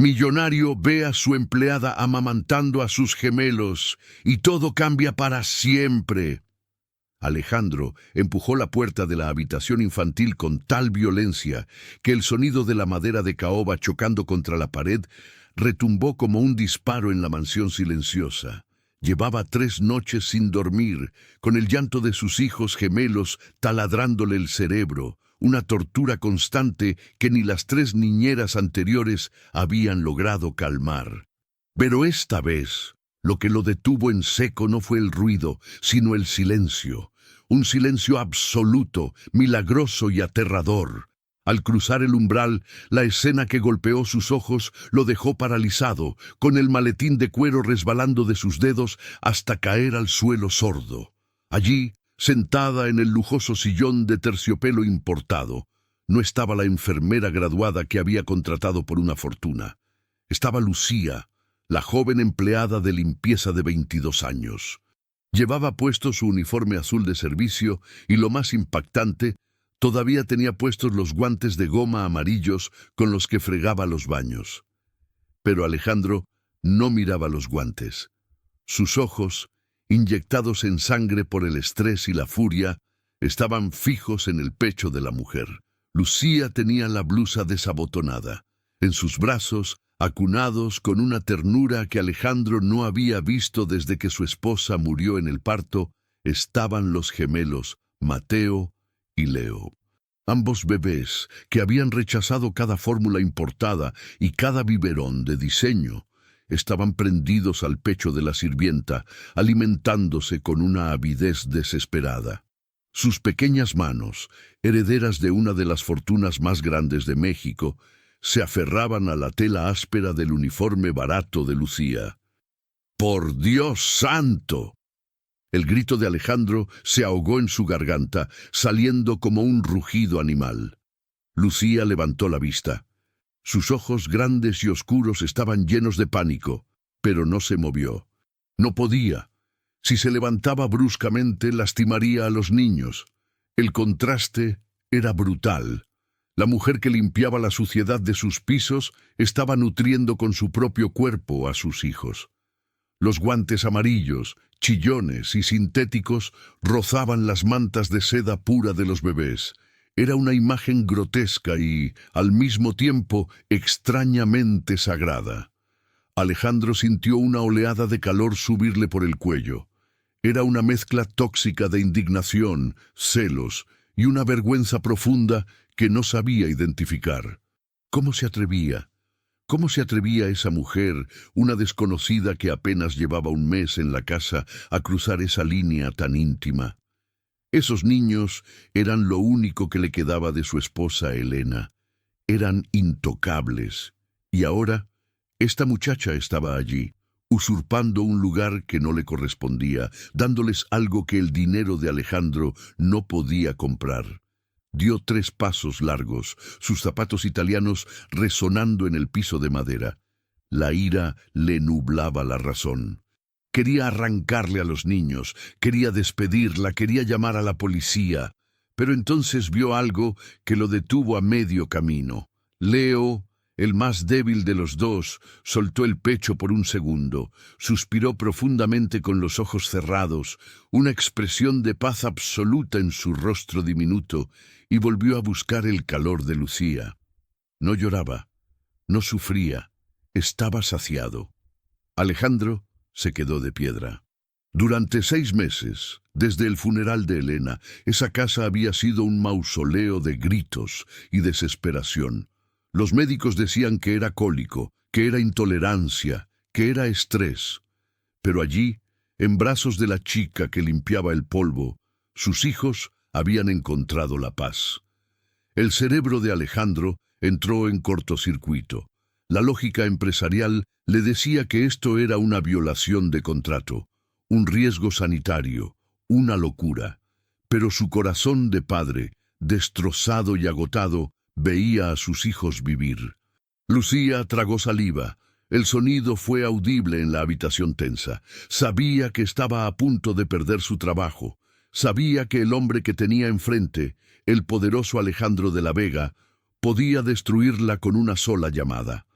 Millonario ve a su empleada amamantando a sus gemelos y todo cambia para siempre. Alejandro empujó la puerta de la habitación infantil con tal violencia que el sonido de la madera de caoba chocando contra la pared retumbó como un disparo en la mansión silenciosa. Llevaba 3 noches sin dormir, con el llanto de sus hijos gemelos taladrándole el cerebro, una tortura constante que ni las 3 niñeras anteriores habían logrado calmar. Pero esta vez, lo que lo detuvo en seco no fue el ruido, sino el silencio. Un silencio absoluto, milagroso y aterrador. Al cruzar el umbral, la escena que golpeó sus ojos lo dejó paralizado, con el maletín de cuero resbalando de sus dedos hasta caer al suelo sordo. Allí, sentada en el lujoso sillón de terciopelo importado, no estaba la enfermera graduada que había contratado por una fortuna. Estaba Lucía, la joven empleada de limpieza de 22 años. Llevaba puesto su uniforme azul de servicio y, lo más impactante, todavía tenía puestos los guantes de goma amarillos con los que fregaba los baños. Pero Alejandro no miraba los guantes. Sus ojos, inyectados en sangre por el estrés y la furia, estaban fijos en el pecho de la mujer. Lucía tenía la blusa desabotonada. En sus brazos, acunados con una ternura que Alejandro no había visto desde que su esposa murió en el parto, estaban los gemelos, Mateo y Leo. Ambos bebés que habían rechazado cada fórmula importada y cada biberón de diseño, estaban prendidos al pecho de la sirvienta, alimentándose con una avidez desesperada. Sus pequeñas manos, herederas de una de las fortunas más grandes de México, se aferraban a la tela áspera del uniforme barato de Lucía. ¡Por Dios santo! El grito de Alejandro se ahogó en su garganta, saliendo como un rugido animal. Lucía levantó la vista. Sus ojos grandes y oscuros estaban llenos de pánico, pero no se movió. No podía. Si se levantaba bruscamente, lastimaría a los niños. El contraste era brutal. La mujer que limpiaba la suciedad de sus pisos estaba nutriendo con su propio cuerpo a sus hijos. Los guantes amarillos, chillones y sintéticos rozaban las mantas de seda pura de los bebés. Era una imagen grotesca y, al mismo tiempo, extrañamente sagrada. Alejandro sintió una oleada de calor subirle por el cuello. Era una mezcla tóxica de indignación, celos y una vergüenza profunda que no sabía identificar. ¿Cómo se atrevía? ¿Cómo se atrevía esa mujer, una desconocida que apenas llevaba un mes en la casa, a cruzar esa línea tan íntima? Esos niños eran lo único que le quedaba de su esposa Elena. Eran intocables. Y ahora, esta muchacha estaba allí, usurpando un lugar que no le correspondía, dándoles algo que el dinero de Alejandro no podía comprar. Dio 3 pasos largos, sus zapatos italianos resonando en el piso de madera. La ira le nublaba la razón. Quería arrancarle a los niños, quería despedirla, quería llamar a la policía. Pero entonces vio algo que lo detuvo a medio camino. Leo, el más débil de los dos, soltó el pecho por un segundo, suspiró profundamente con los ojos cerrados, una expresión de paz absoluta en su rostro diminuto, y volvió a buscar el calor de Lucía. No lloraba, no sufría, estaba saciado. Alejandro se quedó de piedra. Durante 6 meses, desde el funeral de Elena, esa casa había sido un mausoleo de gritos y desesperación. Los médicos decían que era cólico, que era intolerancia, que era estrés. Pero allí, en brazos de la chica que limpiaba el polvo, sus hijos habían encontrado la paz. El cerebro de Alejandro entró en cortocircuito. La lógica empresarial le decía que esto era una violación de contrato, un riesgo sanitario, una locura. Pero su corazón de padre, destrozado y agotado, veía a sus hijos vivir. Lucía tragó saliva. El sonido fue audible en la habitación tensa. Sabía que estaba a punto de perder su trabajo. Sabía que el hombre que tenía enfrente, el poderoso Alejandro de la Vega, podía destruirla con una sola llamada.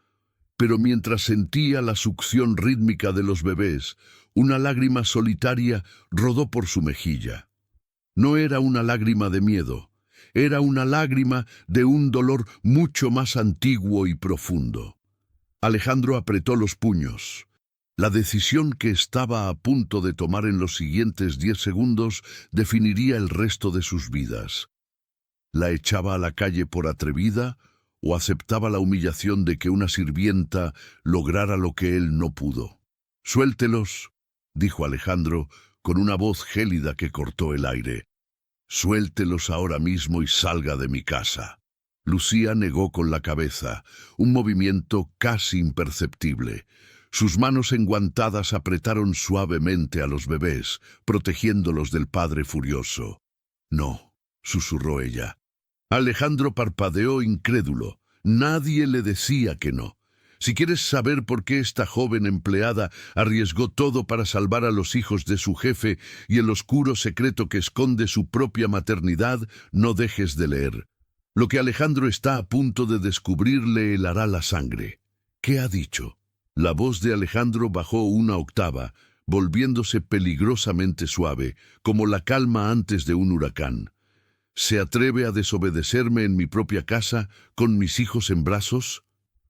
pero mientras sentía la succión rítmica de los bebés, una lágrima solitaria rodó por su mejilla. No era una lágrima de miedo, era una lágrima de un dolor mucho más antiguo y profundo. Alejandro apretó los puños. La decisión que estaba a punto de tomar en los siguientes 10 segundos definiría el resto de sus vidas. ¿La echaba a la calle por atrevida o aceptaba la humillación de que una sirvienta lograra lo que él no pudo? «Suéltelos», dijo Alejandro con una voz gélida que cortó el aire. «Suéltelos ahora mismo y salga de mi casa». Lucía negó con la cabeza, un movimiento casi imperceptible. Sus manos enguantadas apretaron suavemente a los bebés, protegiéndolos del padre furioso. «No», susurró ella. Alejandro parpadeó incrédulo. Nadie le decía que no. Si quieres saber por qué esta joven empleada arriesgó todo para salvar a los hijos de su jefe y el oscuro secreto que esconde su propia maternidad, no dejes de leer. Lo que Alejandro está a punto de descubrir le helará la sangre. ¿Qué ha dicho? La voz de Alejandro bajó una octava, volviéndose peligrosamente suave, como la calma antes de un huracán. ¿Se atreve a desobedecerme en mi propia casa, con mis hijos en brazos?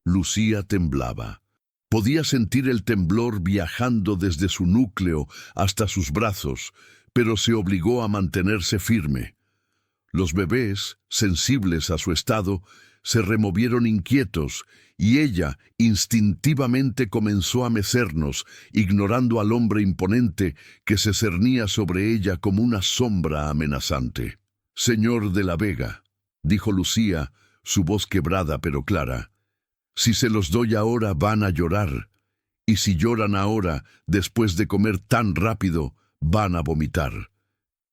Lucía temblaba. Podía sentir el temblor viajando desde su núcleo hasta sus brazos, pero se obligó a mantenerse firme. Los bebés, sensibles a su estado, se removieron inquietos, y ella instintivamente comenzó a mecernos, ignorando al hombre imponente que se cernía sobre ella como una sombra amenazante. «Señor de la Vega», dijo Lucía, su voz quebrada pero clara, «si se los doy ahora van a llorar, y si lloran ahora, después de comer tan rápido, van a vomitar.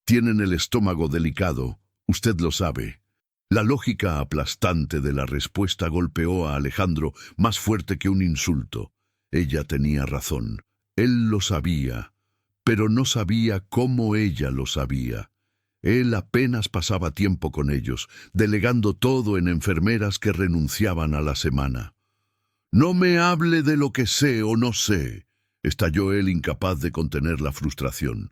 Tienen el estómago delicado, usted lo sabe». La lógica aplastante de la respuesta golpeó a Alejandro más fuerte que un insulto. Ella tenía razón. Él lo sabía, pero no sabía cómo ella lo sabía. Él apenas pasaba tiempo con ellos, delegando todo en enfermeras que renunciaban a la semana. «No me hable de lo que sé o no sé», estalló él, incapaz de contener la frustración.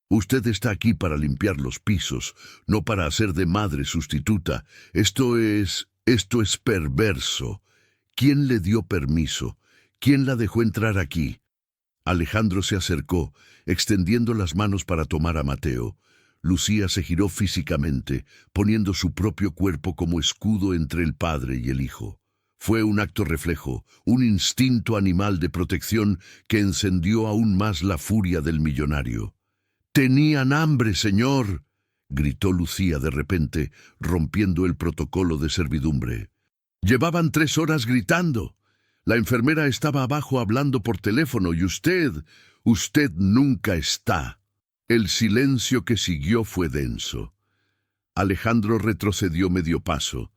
«Usted está aquí para limpiar los pisos, no para hacer de madre sustituta. Esto es perverso. ¿Quién le dio permiso? ¿Quién la dejó entrar aquí?» Alejandro se acercó, extendiendo las manos para tomar a Mateo. Lucía se giró físicamente, poniendo su propio cuerpo como escudo entre el padre y el hijo. Fue un acto reflejo, un instinto animal de protección que encendió aún más la furia del millonario. «Tenían hambre, señor», gritó Lucía de repente, rompiendo el protocolo de servidumbre. «Llevaban 3 horas gritando. La enfermera estaba abajo hablando por teléfono y usted nunca está». El silencio que siguió fue denso. Alejandro retrocedió medio paso,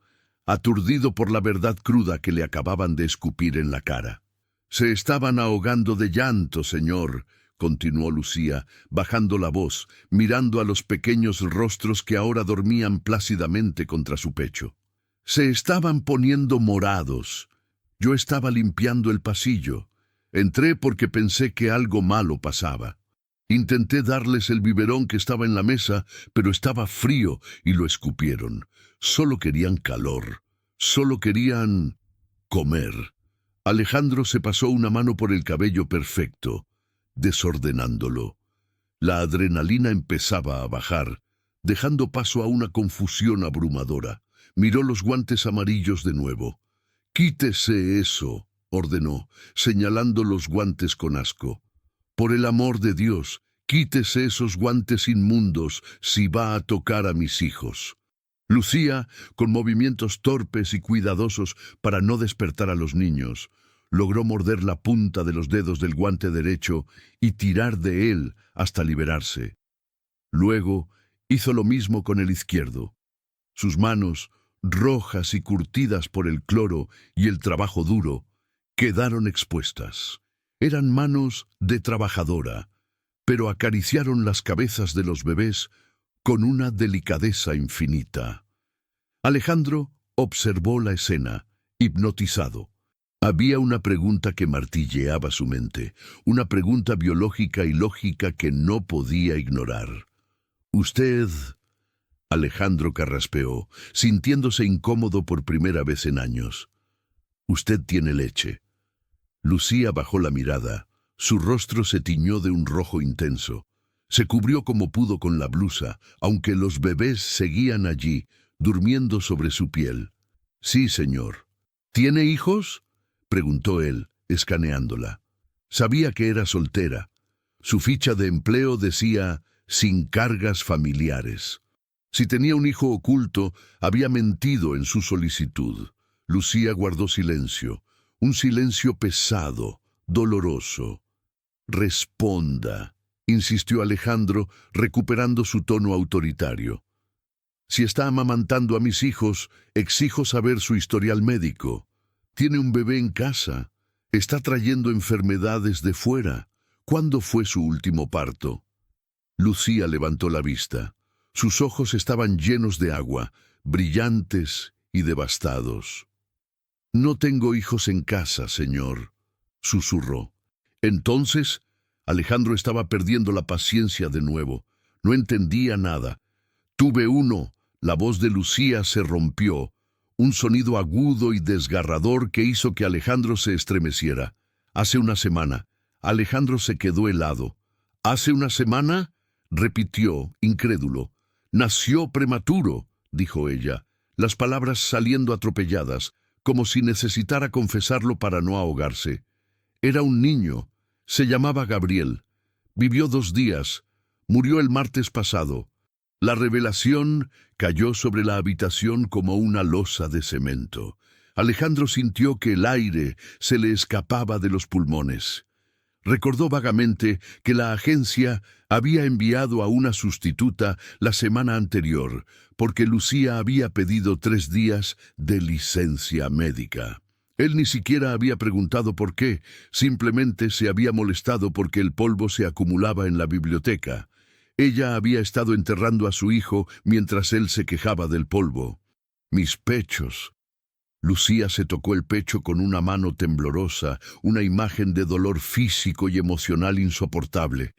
aturdido por la verdad cruda que le acababan de escupir en la cara. «Se estaban ahogando de llanto, señor», continuó Lucía, bajando la voz, mirando a los pequeños rostros que ahora dormían plácidamente contra su pecho. «Se estaban poniendo morados. Yo estaba limpiando el pasillo. Entré porque pensé que algo malo pasaba. Intenté darles el biberón que estaba en la mesa, pero estaba frío y lo escupieron. Solo querían calor. Solo querían comer». Alejandro se pasó una mano por el cabello perfecto, desordenándolo. La adrenalina empezaba a bajar, dejando paso a una confusión abrumadora. Miró los guantes amarillos de nuevo. «Quítese eso», ordenó, señalando los guantes con asco. «Por el amor de Dios, quítese esos guantes inmundos si va a tocar a mis hijos». Lucía, con movimientos torpes y cuidadosos para no despertar a los niños, logró morder la punta de los dedos del guante derecho y tirar de él hasta liberarse. Luego hizo lo mismo con el izquierdo. Sus manos, rojas y curtidas por el cloro y el trabajo duro, quedaron expuestas. Eran manos de trabajadora, pero acariciaron las cabezas de los bebés con una delicadeza infinita. Alejandro observó la escena, hipnotizado. Había una pregunta que martilleaba su mente, una pregunta biológica y lógica que no podía ignorar. «Usted...» Alejandro carraspeó, sintiéndose incómodo por primera vez en años. «Usted tiene leche». Lucía bajó la mirada. Su rostro se tiñó de un rojo intenso. Se cubrió como pudo con la blusa, aunque los bebés seguían allí, durmiendo sobre su piel. «Sí, señor». «¿Tiene hijos?», preguntó él, escaneándola. Sabía que era soltera. Su ficha de empleo decía «sin cargas familiares». Si tenía un hijo oculto, había mentido en su solicitud. Lucía guardó silencio, un silencio pesado, doloroso. «Responda», insistió Alejandro, recuperando su tono autoritario. «Si está amamantando a mis hijos, exijo saber su historial médico. Tiene un bebé en casa. Está trayendo enfermedades de fuera. ¿Cuándo fue su último parto?» Lucía levantó la vista. Sus ojos estaban llenos de agua, brillantes y devastados. «No tengo hijos en casa, señor», susurró. Entonces, Alejandro estaba perdiendo la paciencia de nuevo. No entendía nada. «Tuve uno». La voz de Lucía se rompió, un sonido agudo y desgarrador que hizo que Alejandro se estremeciera. «Hace una semana». Alejandro se quedó helado. «¿Hace una semana?», repitió, incrédulo. «Nació prematuro», dijo ella, las palabras saliendo atropelladas, como si necesitara confesarlo para no ahogarse. «Era un niño. Se llamaba Gabriel. Vivió 2 días. Murió el martes pasado». La revelación cayó sobre la habitación como una losa de cemento. Alejandro sintió que el aire se le escapaba de los pulmones. Recordó vagamente que la agencia había enviado a una sustituta la semana anterior, porque Lucía había pedido 3 días de licencia médica. Él ni siquiera había preguntado por qué, simplemente se había molestado porque el polvo se acumulaba en la biblioteca. Ella había estado enterrando a su hijo mientras él se quejaba del polvo. «Mis pechos». Lucía se tocó el pecho con una mano temblorosa, una imagen de dolor físico y emocional insoportable.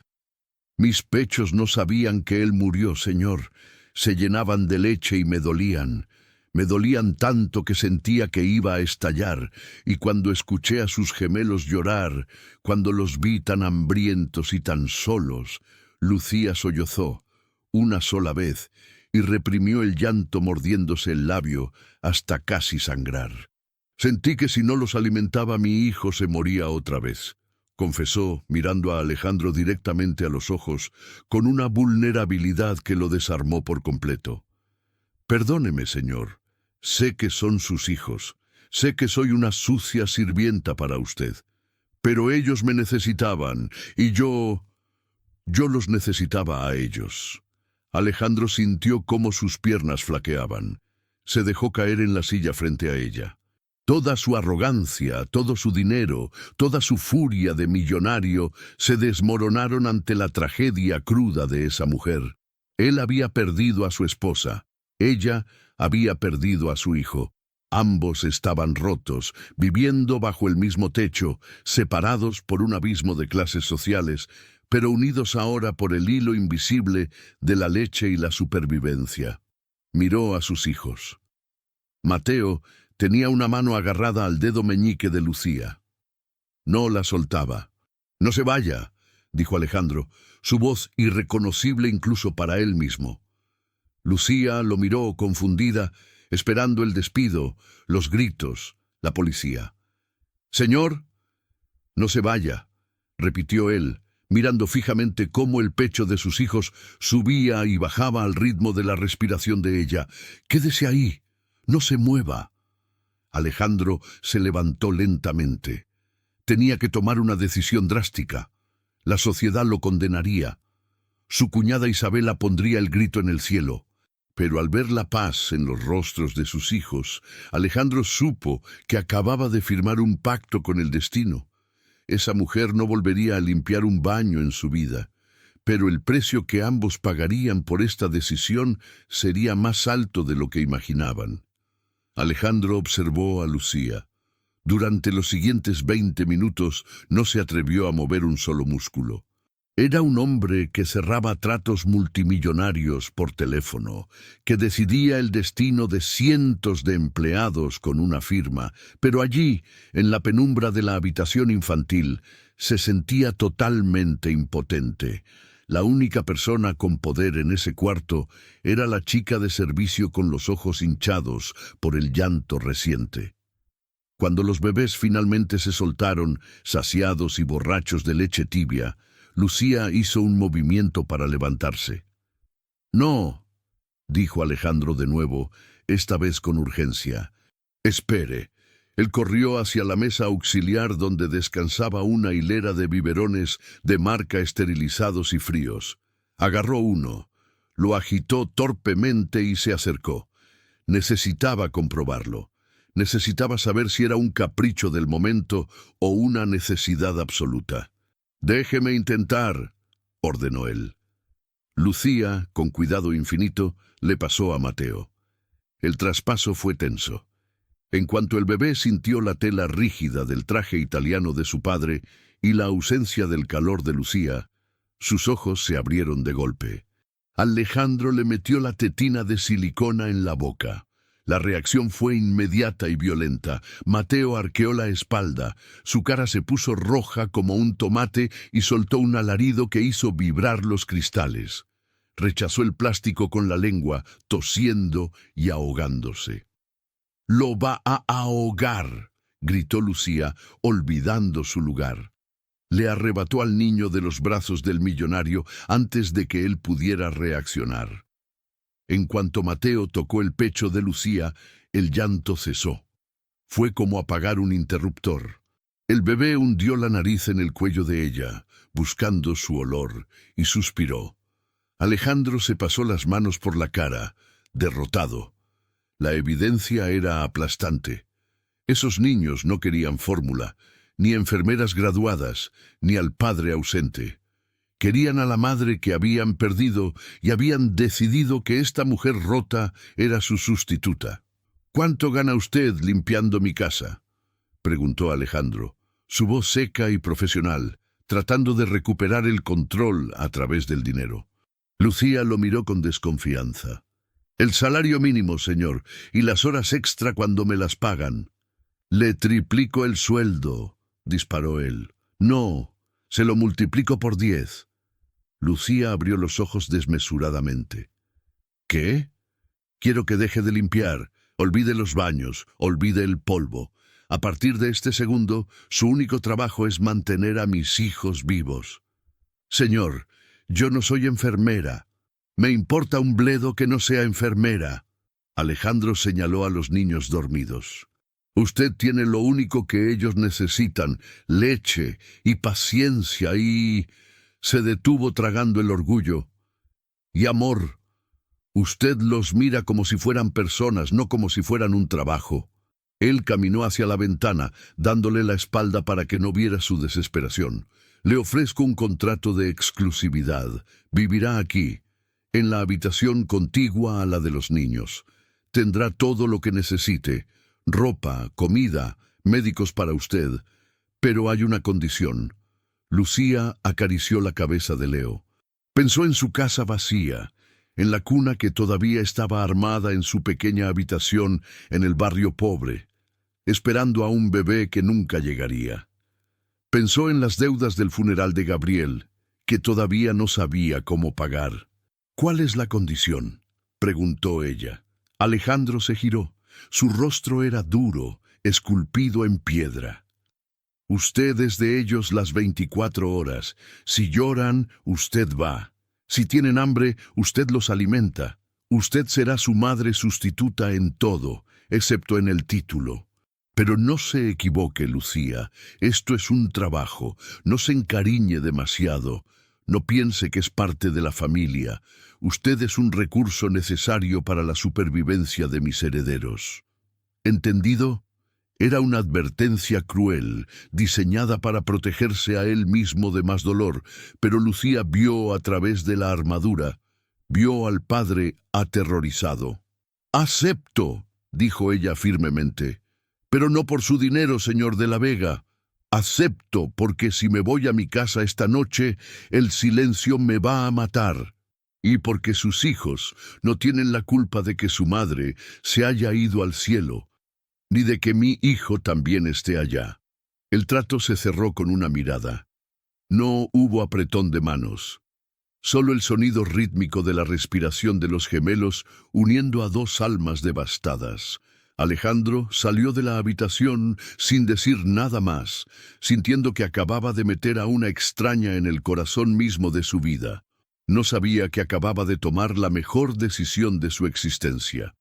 «Mis pechos no sabían que él murió, señor. Se llenaban de leche y me dolían. Me dolían tanto que sentía que iba a estallar, y cuando escuché a sus gemelos llorar, cuando los vi tan hambrientos y tan solos...» Lucía sollozó una sola vez y reprimió el llanto mordiéndose el labio hasta casi sangrar. «Sentí que si no los alimentaba mi hijo se moría otra vez», confesó, mirando a Alejandro directamente a los ojos, con una vulnerabilidad que lo desarmó por completo. «Perdóneme, señor. Sé que son sus hijos. Sé que soy una sucia sirvienta para usted. Pero ellos me necesitaban, y yo los necesitaba a ellos». Alejandro sintió cómo sus piernas flaqueaban. Se dejó caer en la silla frente a ella. Toda su arrogancia, todo su dinero, toda su furia de millonario se desmoronaron ante la tragedia cruda de esa mujer. Él había perdido a su esposa. Ella había perdido a su hijo. Ambos estaban rotos, viviendo bajo el mismo techo, separados por un abismo de clases sociales, pero unidos ahora por el hilo invisible de la leche y la supervivencia. Miró a sus hijos. Mateo tenía una mano agarrada al dedo meñique de Lucía. No la soltaba. «No se vaya», dijo Alejandro, su voz irreconocible incluso para él mismo. Lucía lo miró confundida, esperando el despido, los gritos, la policía. «Señor». «No se vaya», repitió él, mirando fijamente cómo el pecho de sus hijos subía y bajaba al ritmo de la respiración de ella. «Quédese ahí, no se mueva». Alejandro se levantó lentamente. Tenía que tomar una decisión drástica. La sociedad lo condenaría. Su cuñada Isabela pondría el grito en el cielo. Pero al ver la paz en los rostros de sus hijos, Alejandro supo que acababa de firmar un pacto con el destino. Esa mujer no volvería a limpiar un baño en su vida, pero el precio que ambos pagarían por esta decisión sería más alto de lo que imaginaban. Alejandro observó a Lucía. Durante los siguientes 20 minutos no se atrevió a mover un solo músculo. Era un hombre que cerraba tratos multimillonarios por teléfono, que decidía el destino de cientos de empleados con una firma, pero allí, en la penumbra de la habitación infantil, se sentía totalmente impotente. La única persona con poder en ese cuarto era la chica de servicio con los ojos hinchados por el llanto reciente. Cuando los bebés finalmente se soltaron, saciados y borrachos de leche tibia, Lucía hizo un movimiento para levantarse. «No», dijo Alejandro de nuevo, esta vez con urgencia. «Espere». Él corrió hacia la mesa auxiliar donde descansaba una hilera de biberones de marca esterilizados y fríos. Agarró uno, lo agitó torpemente y se acercó. Necesitaba comprobarlo. Necesitaba saber si era un capricho del momento o una necesidad absoluta. «Déjeme intentar», ordenó él. Lucía, con cuidado infinito, le pasó a Mateo. El traspaso fue tenso. En cuanto el bebé sintió la tela rígida del traje italiano de su padre y la ausencia del calor de Lucía, sus ojos se abrieron de golpe. Alejandro le metió la tetina de silicona en la boca. La reacción fue inmediata y violenta. Mateo arqueó la espalda, su cara se puso roja como un tomate y soltó un alarido que hizo vibrar los cristales. Rechazó el plástico con la lengua, tosiendo y ahogándose. «Lo va a ahogar», gritó Lucía, olvidando su lugar. Le arrebató al niño de los brazos del millonario antes de que él pudiera reaccionar. En cuanto Mateo tocó el pecho de Lucía, el llanto cesó. Fue como apagar un interruptor. El bebé hundió la nariz en el cuello de ella, buscando su olor, y suspiró. Alejandro se pasó las manos por la cara, derrotado. La evidencia era aplastante. Esos niños no querían fórmula, ni enfermeras graduadas, ni al padre ausente. Querían a la madre que habían perdido y habían decidido que esta mujer rota era su sustituta. «¿Cuánto gana usted limpiando mi casa?», preguntó Alejandro, su voz seca y profesional, tratando de recuperar el control a través del dinero. Lucía lo miró con desconfianza. «El salario mínimo, señor, y las horas extra cuando me las pagan». «Le triplico el sueldo», disparó él. «No, se lo multiplico por 10». Lucía abrió los ojos desmesuradamente. «¿Qué? Quiero que deje de limpiar, olvide los baños, olvide el polvo. A partir de este segundo, su único trabajo es mantener a mis hijos vivos». «Señor, yo no soy enfermera. Me importa un bledo que no sea enfermera». Alejandro señaló a los niños dormidos. «Usted tiene lo único que ellos necesitan, leche y paciencia y...» Se detuvo tragando el orgullo. «Y amor. Usted los mira como si fueran personas, no como si fueran un trabajo». Él caminó hacia la ventana, dándole la espalda para que no viera su desesperación. «Le ofrezco un contrato de exclusividad. Vivirá aquí, en la habitación contigua a la de los niños. Tendrá todo lo que necesite, ropa, comida, médicos para usted. Pero hay una condición». Lucía acarició la cabeza de Leo. Pensó en su casa vacía, en la cuna que todavía estaba armada en su pequeña habitación en el barrio pobre, esperando a un bebé que nunca llegaría. Pensó en las deudas del funeral de Gabriel, que todavía no sabía cómo pagar. «¿Cuál es la condición?», preguntó ella. Alejandro se giró. Su rostro era duro, esculpido en piedra. «Usted es de ellos las 24 horas. Si lloran, usted va. Si tienen hambre, usted los alimenta. Usted será su madre sustituta en todo, excepto en el título. Pero no se equivoque, Lucía. Esto es un trabajo. No se encariñe demasiado. No piense que es parte de la familia. Usted es un recurso necesario para la supervivencia de mis herederos». ¿Entendido? Era una advertencia cruel, diseñada para protegerse a él mismo de más dolor, pero Lucía vio a través de la armadura, vio al padre aterrorizado. «Acepto», dijo ella firmemente, Pero no por su dinero, señor de la Vega. Acepto, porque si me voy a mi casa esta noche, el silencio me va a matar. Y porque sus hijos no tienen la culpa de que su madre se haya ido al cielo, ni de que mi hijo también esté allá. El trato se cerró con una mirada. No hubo apretón de manos. Solo el sonido rítmico de la respiración de los gemelos uniendo a dos almas devastadas. Alejandro salió de la habitación sin decir nada más, sintiendo que acababa de meter a una extraña en el corazón mismo de su vida. No sabía que acababa de tomar la mejor decisión de su existencia.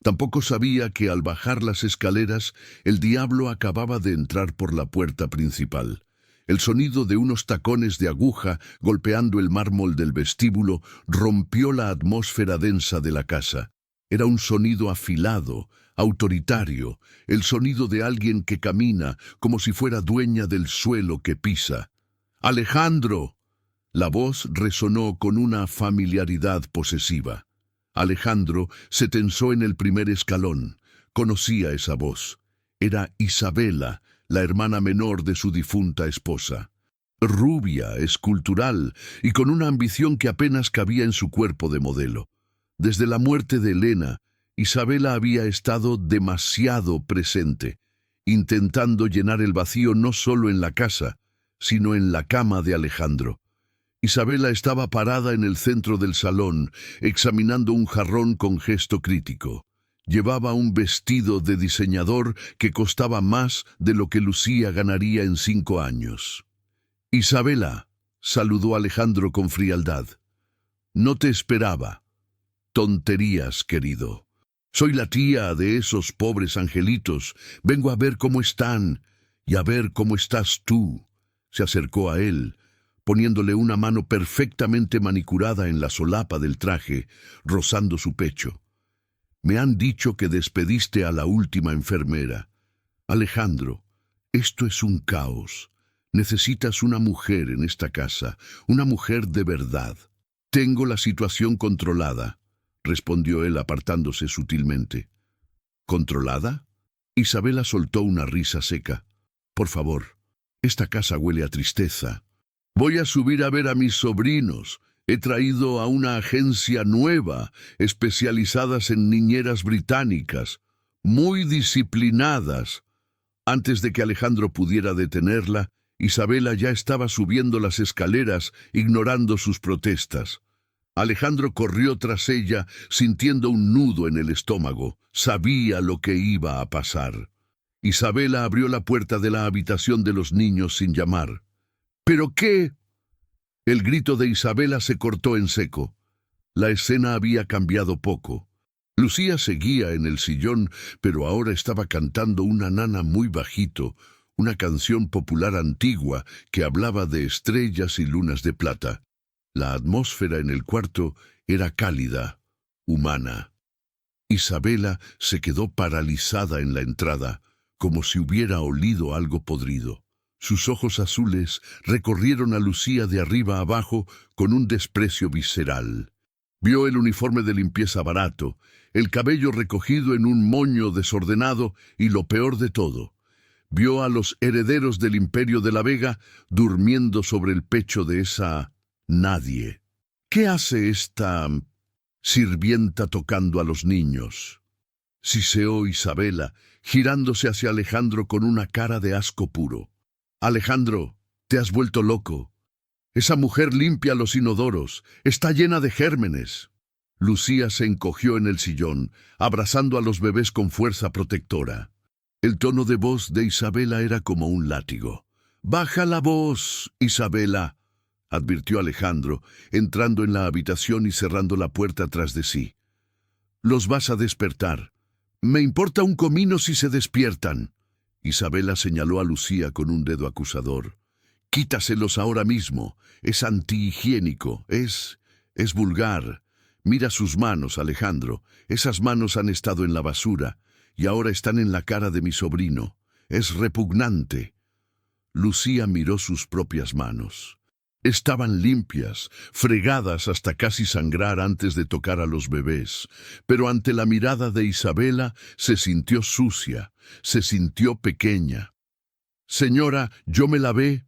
Tampoco sabía que al bajar las escaleras, el diablo acababa de entrar por la puerta principal. El sonido de unos tacones de aguja golpeando el mármol del vestíbulo rompió la atmósfera densa de la casa. Era un sonido afilado, autoritario, el sonido de alguien que camina como si fuera dueña del suelo que pisa. ¡Alejandro! La voz resonó con una familiaridad posesiva. Alejandro se tensó en el primer escalón. Conocía esa voz. Era Isabela, la hermana menor de su difunta esposa. Rubia, escultural y con una ambición que apenas cabía en su cuerpo de modelo. Desde la muerte de Elena, Isabela había estado demasiado presente, intentando llenar el vacío no solo en la casa, sino en la cama de Alejandro. Isabela estaba parada en el centro del salón, examinando un jarrón con gesto crítico. Llevaba un vestido de diseñador que costaba más de lo que Lucía ganaría en 5 años. «Isabela», saludó Alejandro con frialdad. «No te esperaba». «Tonterías, querido. Soy la tía de esos pobres angelitos. Vengo a ver cómo están y a ver cómo estás tú». Se acercó a él, poniéndole una mano perfectamente manicurada en la solapa del traje, rozando su pecho. «Me han dicho que despediste a la última enfermera. Alejandro, esto es un caos. Necesitas una mujer en esta casa, una mujer de verdad». «Tengo la situación controlada», respondió él apartándose sutilmente. «¿Controlada?» Isabela soltó una risa seca. «Por favor, esta casa huele a tristeza. Voy a subir a ver a mis sobrinos. He traído a una agencia nueva, especializadas en niñeras británicas, muy disciplinadas». Antes de que Alejandro pudiera detenerla, Isabela ya estaba subiendo las escaleras, ignorando sus protestas. Alejandro corrió tras ella, sintiendo un nudo en el estómago. Sabía lo que iba a pasar. Isabela abrió la puerta de la habitación de los niños sin llamar. «¿Pero qué?» El grito de Isabela se cortó en seco. La escena había cambiado poco. Lucía seguía en el sillón, pero ahora estaba cantando una nana muy bajito, una canción popular antigua que hablaba de estrellas y lunas de plata. La atmósfera en el cuarto era cálida, humana. Isabela se quedó paralizada en la entrada, como si hubiera olido algo podrido. Sus ojos azules recorrieron a Lucía de arriba a abajo con un desprecio visceral. Vio el uniforme de limpieza barato, el cabello recogido en un moño desordenado y lo peor de todo, vio a los herederos del Imperio de la Vega durmiendo sobre el pecho de esa nadie. ¿Qué hace esta sirvienta tocando a los niños?, siseó Isabela, girándose hacia Alejandro con una cara de asco puro. «Alejandro, te has vuelto loco. Esa mujer limpia los inodoros. Está llena de gérmenes». Lucía se encogió en el sillón, abrazando a los bebés con fuerza protectora. El tono de voz de Isabela era como un látigo. «Baja la voz, Isabela», advirtió Alejandro, entrando en la habitación y cerrando la puerta tras de sí. «Los vas a despertar. Me importa un comino si se despiertan». Isabela señaló a Lucía con un dedo acusador. «Quítaselos ahora mismo. Es antihigiénico. Es vulgar. Mira sus manos, Alejandro. Esas manos han estado en la basura y ahora están en la cara de mi sobrino. Es repugnante». Lucía miró sus propias manos. Estaban limpias, fregadas hasta casi sangrar antes de tocar a los bebés, pero ante la mirada de Isabela se sintió sucia, se sintió pequeña. «Señora, yo me lavé»,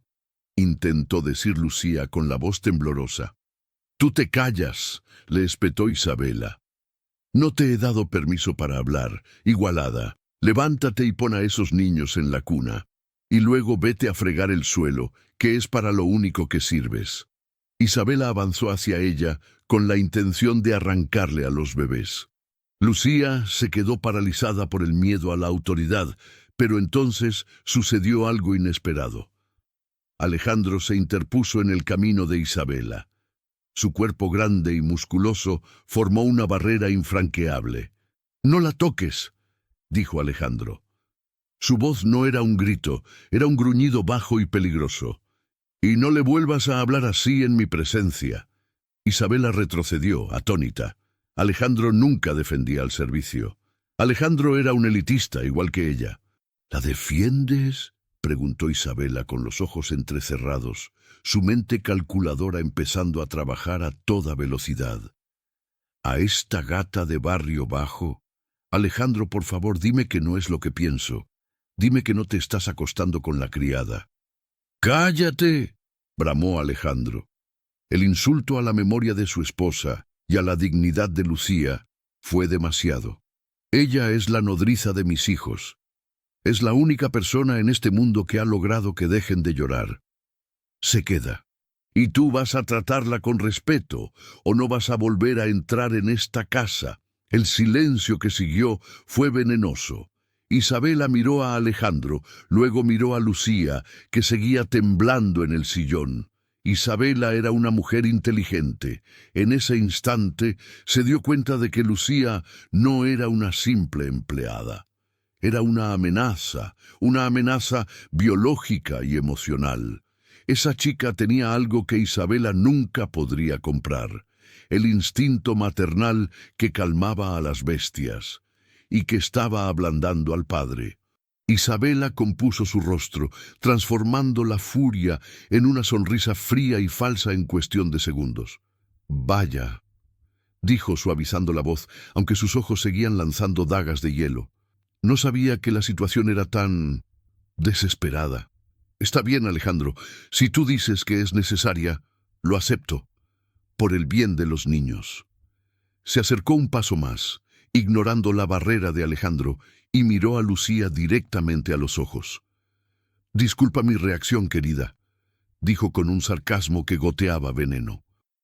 intentó decir Lucía con la voz temblorosa. «Tú te callas», le espetó Isabela. «No te he dado permiso para hablar, Igualada. Levántate y pon a esos niños en la cuna. Y luego vete a fregar el suelo, que es para lo único que sirves». Isabela avanzó hacia ella con la intención de arrancarle a los bebés. Lucía se quedó paralizada por el miedo a la autoridad, pero entonces sucedió algo inesperado. Alejandro se interpuso en el camino de Isabela. Su cuerpo grande y musculoso formó una barrera infranqueable. «No la toques», dijo Alejandro. Su voz no era un grito, era un gruñido bajo y peligroso. «Y no le vuelvas a hablar así en mi presencia». Isabela retrocedió, atónita. Alejandro nunca defendía al servicio. Alejandro era un elitista, igual que ella. «¿La defiendes?», preguntó Isabela con los ojos entrecerrados, su mente calculadora empezando a trabajar a toda velocidad. «¿A esta gata de barrio bajo? Alejandro, por favor, dime que no es lo que pienso. Dime que no te estás acostando con la criada». «¡Cállate!», bramó Alejandro. El insulto a la memoria de su esposa y a la dignidad de Lucía fue demasiado. «Ella es la nodriza de mis hijos. Es la única persona en este mundo que ha logrado que dejen de llorar. Se queda. Y tú vas a tratarla con respeto, o no vas a volver a entrar en esta casa». El silencio que siguió fue venenoso. Isabela miró a Alejandro, luego miró a Lucía, que seguía temblando en el sillón. Isabela era una mujer inteligente. En ese instante se dio cuenta de que Lucía no era una simple empleada. Era una amenaza biológica y emocional. Esa chica tenía algo que Isabela nunca podría comprar: el instinto maternal que calmaba a las bestias y que estaba ablandando al padre. Isabela compuso su rostro, transformando la furia en una sonrisa fría y falsa en cuestión de segundos. «Vaya», dijo suavizando la voz, aunque sus ojos seguían lanzando dagas de hielo. «No sabía que la situación era tan desesperada. Está bien, Alejandro. Si tú dices que es necesaria, lo acepto. Por el bien de los niños». Se acercó un paso más, ignorando la barrera de Alejandro, y miró a Lucía directamente a los ojos. «Disculpa mi reacción, querida», dijo con un sarcasmo que goteaba veneno.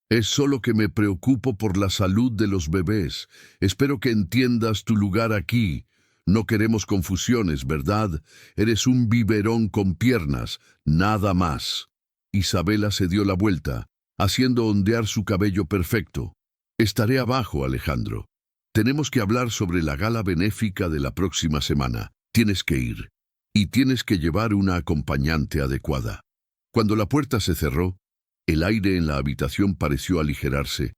«Es solo que me preocupo por la salud de los bebés. Espero que entiendas tu lugar aquí. No queremos confusiones, ¿verdad? Eres un biberón con piernas, nada más». Isabela se dio la vuelta, haciendo ondear su cabello perfecto. «Estaré abajo, Alejandro. Tenemos que hablar sobre la gala benéfica de la próxima semana. Tienes que ir. Y tienes que llevar una acompañante adecuada». Cuando la puerta se cerró, el aire en la habitación pareció aligerarse,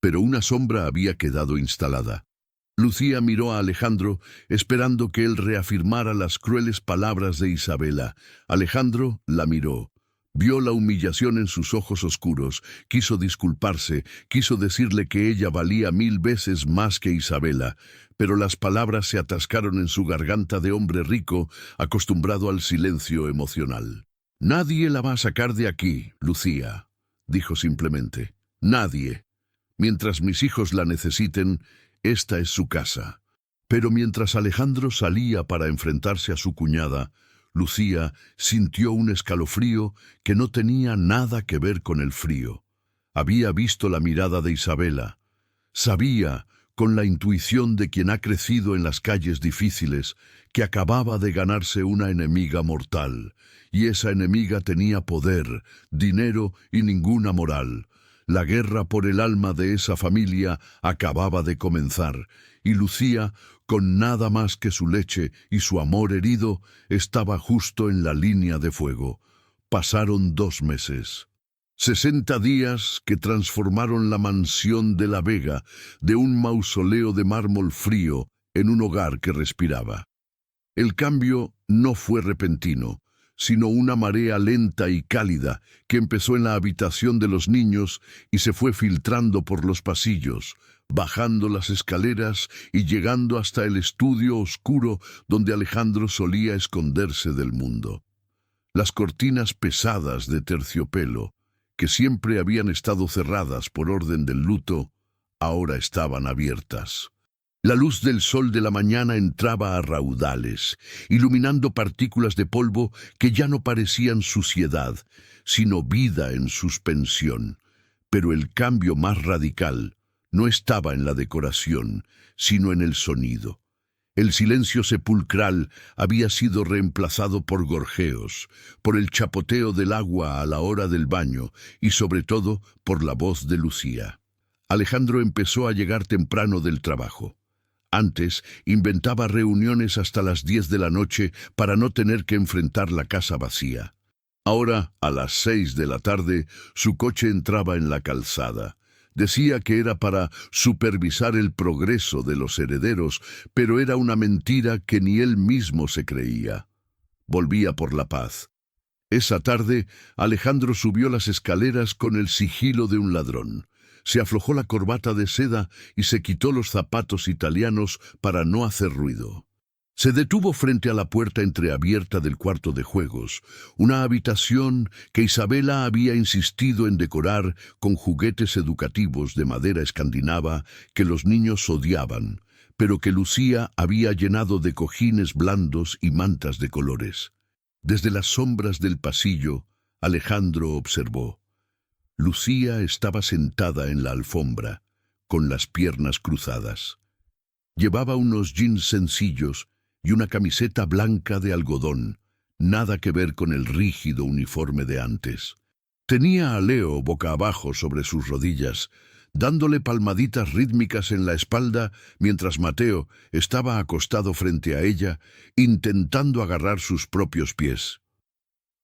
pero una sombra había quedado instalada. Lucía miró a Alejandro, esperando que él reafirmara las crueles palabras de Isabela. Alejandro la miró. Vio la humillación en sus ojos oscuros, quiso disculparse, quiso decirle que ella valía 1000 veces más que Isabela, pero las palabras se atascaron en su garganta de hombre rico, acostumbrado al silencio emocional. «Nadie la va a sacar de aquí, Lucía», dijo simplemente. «Nadie. Mientras mis hijos la necesiten, esta es su casa». Pero mientras Alejandro salía para enfrentarse a su cuñada, Lucía sintió un escalofrío que no tenía nada que ver con el frío. Había visto la mirada de Isabela. Sabía, con la intuición de quien ha crecido en las calles difíciles, que acababa de ganarse una enemiga mortal, y esa enemiga tenía poder, dinero y ninguna moral. La guerra por el alma de esa familia acababa de comenzar, y Lucía, con nada más que su leche y su amor herido, estaba justo en la línea de fuego. Pasaron 2 meses. 60 días que transformaron la mansión de La Vega de un mausoleo de mármol frío en un hogar que respiraba. El cambio no fue repentino. sino una marea lenta y cálida que empezó en la habitación de los niños y se fue filtrando por los pasillos, bajando las escaleras y llegando hasta el estudio oscuro donde Alejandro solía esconderse del mundo. Las cortinas pesadas de terciopelo, que siempre habían estado cerradas por orden del luto, ahora estaban abiertas. La luz del sol de la mañana entraba a raudales, iluminando partículas de polvo que ya no parecían suciedad, sino vida en suspensión. Pero el cambio más radical no estaba en la decoración, sino en el sonido. El silencio sepulcral había sido reemplazado por gorjeos, por el chapoteo del agua a la hora del baño y sobre todo por la voz de Lucía. Alejandro empezó a llegar temprano del trabajo. Antes inventaba reuniones hasta las 10 de la noche para no tener que enfrentar la casa vacía. Ahora, a las 6 de la tarde, su coche entraba en la calzada. Decía que era para supervisar el progreso de los herederos, pero era una mentira que ni él mismo se creía. Volvía por la paz. Esa tarde, Alejandro subió las escaleras con el sigilo de un ladrón. Se aflojó la corbata de seda y se quitó los zapatos italianos para no hacer ruido. Se detuvo frente a la puerta entreabierta del cuarto de juegos, una habitación que Isabela había insistido en decorar con juguetes educativos de madera escandinava que los niños odiaban, pero que Lucía había llenado de cojines blandos y mantas de colores. Desde las sombras del pasillo, Alejandro observó. Lucía estaba sentada en la alfombra, con las piernas cruzadas. Llevaba unos jeans sencillos y una camiseta blanca de algodón, nada que ver con el rígido uniforme de antes. Tenía a Leo boca abajo sobre sus rodillas, dándole palmaditas rítmicas en la espalda, mientras Mateo estaba acostado frente a ella, intentando agarrar sus propios pies.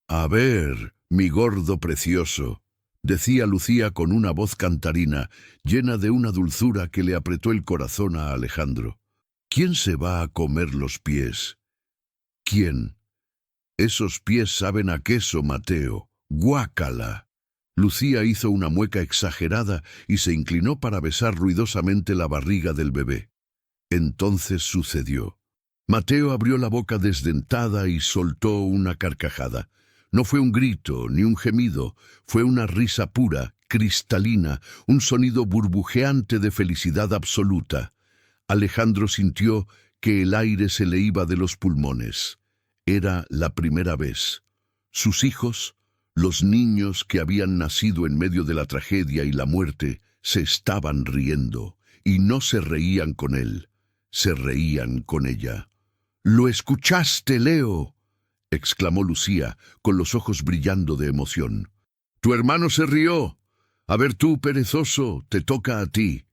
«A ver, mi gordo precioso», decía Lucía con una voz cantarina, llena de una dulzura que le apretó el corazón a Alejandro. ¿Quién se va a comer los pies? ¿Quién? Esos pies saben a queso, Mateo. ¡Guácala! Lucía hizo una mueca exagerada y se inclinó para besar ruidosamente la barriga del bebé. Entonces sucedió. Mateo abrió la boca desdentada y soltó una carcajada. No fue un grito ni un gemido, fue una risa pura, cristalina, un sonido burbujeante de felicidad absoluta. Alejandro sintió que el aire se le iba de los pulmones. Era la primera vez. Sus hijos, los niños que habían nacido en medio de la tragedia y la muerte, se estaban riendo, y no se reían con él, se reían con ella. «¿Lo escuchaste, Leo?», exclamó Lucía, con los ojos brillando de emoción. «Tu hermano se rió. A ver tú, perezoso, te toca a ti».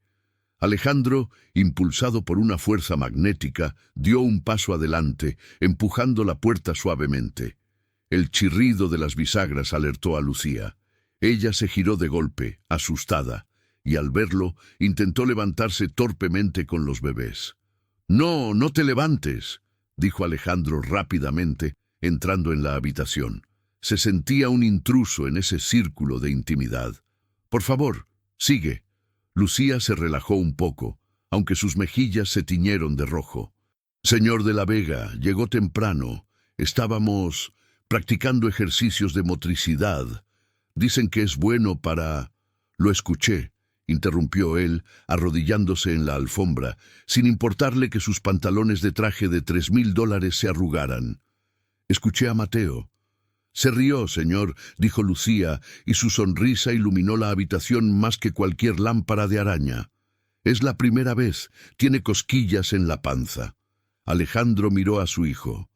Alejandro, impulsado por una fuerza magnética, dio un paso adelante, empujando la puerta suavemente. El chirrido de las bisagras alertó a Lucía. Ella se giró de golpe, asustada, y al verlo, intentó levantarse torpemente con los bebés. «No, no te levantes», dijo Alejandro rápidamente, entrando en la habitación. Se sentía un intruso en ese círculo de intimidad. «Por favor, sigue». Lucía se relajó un poco, aunque sus mejillas se tiñeron de rojo. «Señor de la Vega, llegó temprano. Estábamos practicando ejercicios de motricidad. Dicen que es bueno para...» «Lo escuché», interrumpió él, arrodillándose en la alfombra, sin importarle que sus pantalones de traje de $3,000 se arrugaran. «Escuché a Mateo». «Se rió, señor», dijo Lucía, y su sonrisa iluminó la habitación más que cualquier lámpara de araña. «Es la primera vez. Tiene cosquillas en la panza». Alejandro miró a su hijo.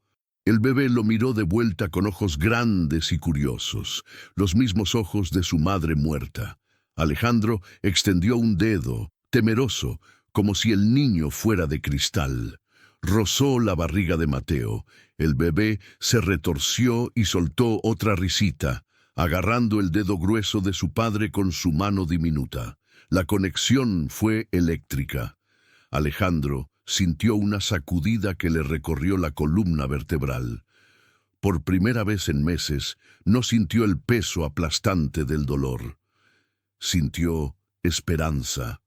El bebé lo miró de vuelta con ojos grandes y curiosos, los mismos ojos de su madre muerta. Alejandro extendió un dedo, temeroso, como si el niño fuera de cristal. Rozó la barriga de Mateo. El bebé se retorció y soltó otra risita, agarrando el dedo grueso de su padre con su mano diminuta. La conexión fue eléctrica. Alejandro sintió una sacudida que le recorrió la columna vertebral. Por primera vez en meses, no sintió el peso aplastante del dolor. Sintió esperanza.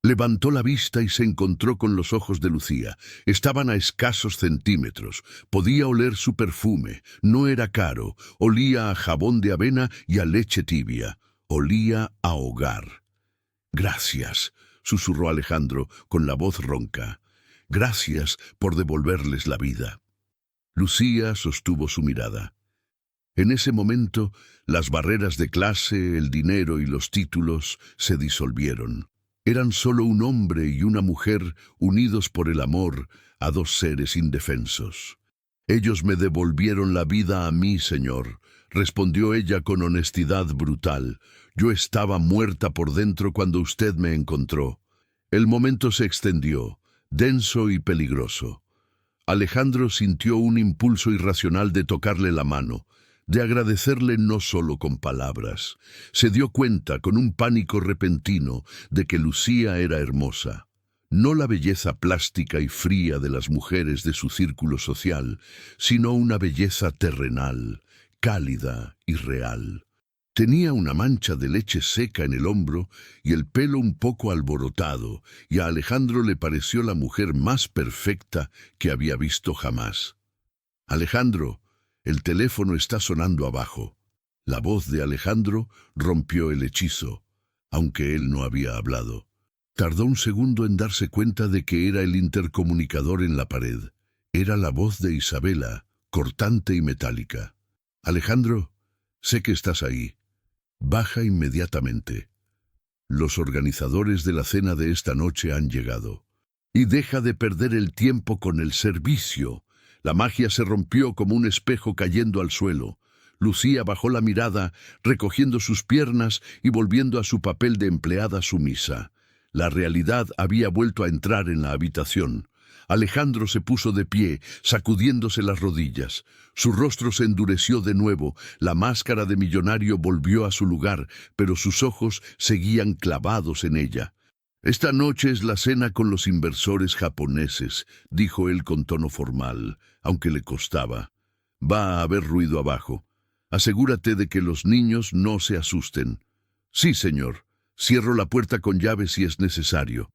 Levantó la vista y se encontró con los ojos de Lucía. Estaban a escasos centímetros. Podía oler su perfume. No era caro. Olía a jabón de avena y a leche tibia. Olía a hogar. «Gracias», susurró Alejandro con la voz ronca. «Gracias por devolverles la vida». Lucía sostuvo su mirada. En ese momento, las barreras de clase, el dinero y los títulos se disolvieron. Eran solo un hombre y una mujer unidos por el amor a dos seres indefensos. «Ellos me devolvieron la vida a mí, señor», respondió ella con honestidad brutal. «Yo estaba muerta por dentro cuando usted me encontró». El momento se extendió, denso y peligroso. Alejandro sintió un impulso irracional de tocarle la mano, de agradecerle no solo con palabras. Se dio cuenta, con un pánico repentino, de que Lucía era hermosa. No la belleza plástica y fría de las mujeres de su círculo social, sino una belleza terrenal, cálida y real. Tenía una mancha de leche seca en el hombro y el pelo un poco alborotado, y a Alejandro le pareció la mujer más perfecta que había visto jamás. «Alejandro, el teléfono está sonando abajo». La voz de Alejandro rompió el hechizo, aunque él no había hablado. Tardó un segundo en darse cuenta de que era el intercomunicador en la pared. Era la voz de Isabela, cortante y metálica. «Alejandro, sé que estás ahí. Baja inmediatamente. Los organizadores de la cena de esta noche han llegado. Y deja de perder el tiempo con el servicio». La magia se rompió como un espejo cayendo al suelo. Lucía bajó la mirada, recogiendo sus piernas y volviendo a su papel de empleada sumisa. La realidad había vuelto a entrar en la habitación. Alejandro se puso de pie, sacudiéndose las rodillas. Su rostro se endureció de nuevo, la máscara de millonario volvió a su lugar, pero sus ojos seguían clavados en ella. «Esta noche es la cena con los inversores japoneses», dijo él con tono formal, aunque le costaba. «Va a haber ruido abajo. Asegúrate de que los niños no se asusten». «Sí, señor. Cierro la puerta con llave si es necesario».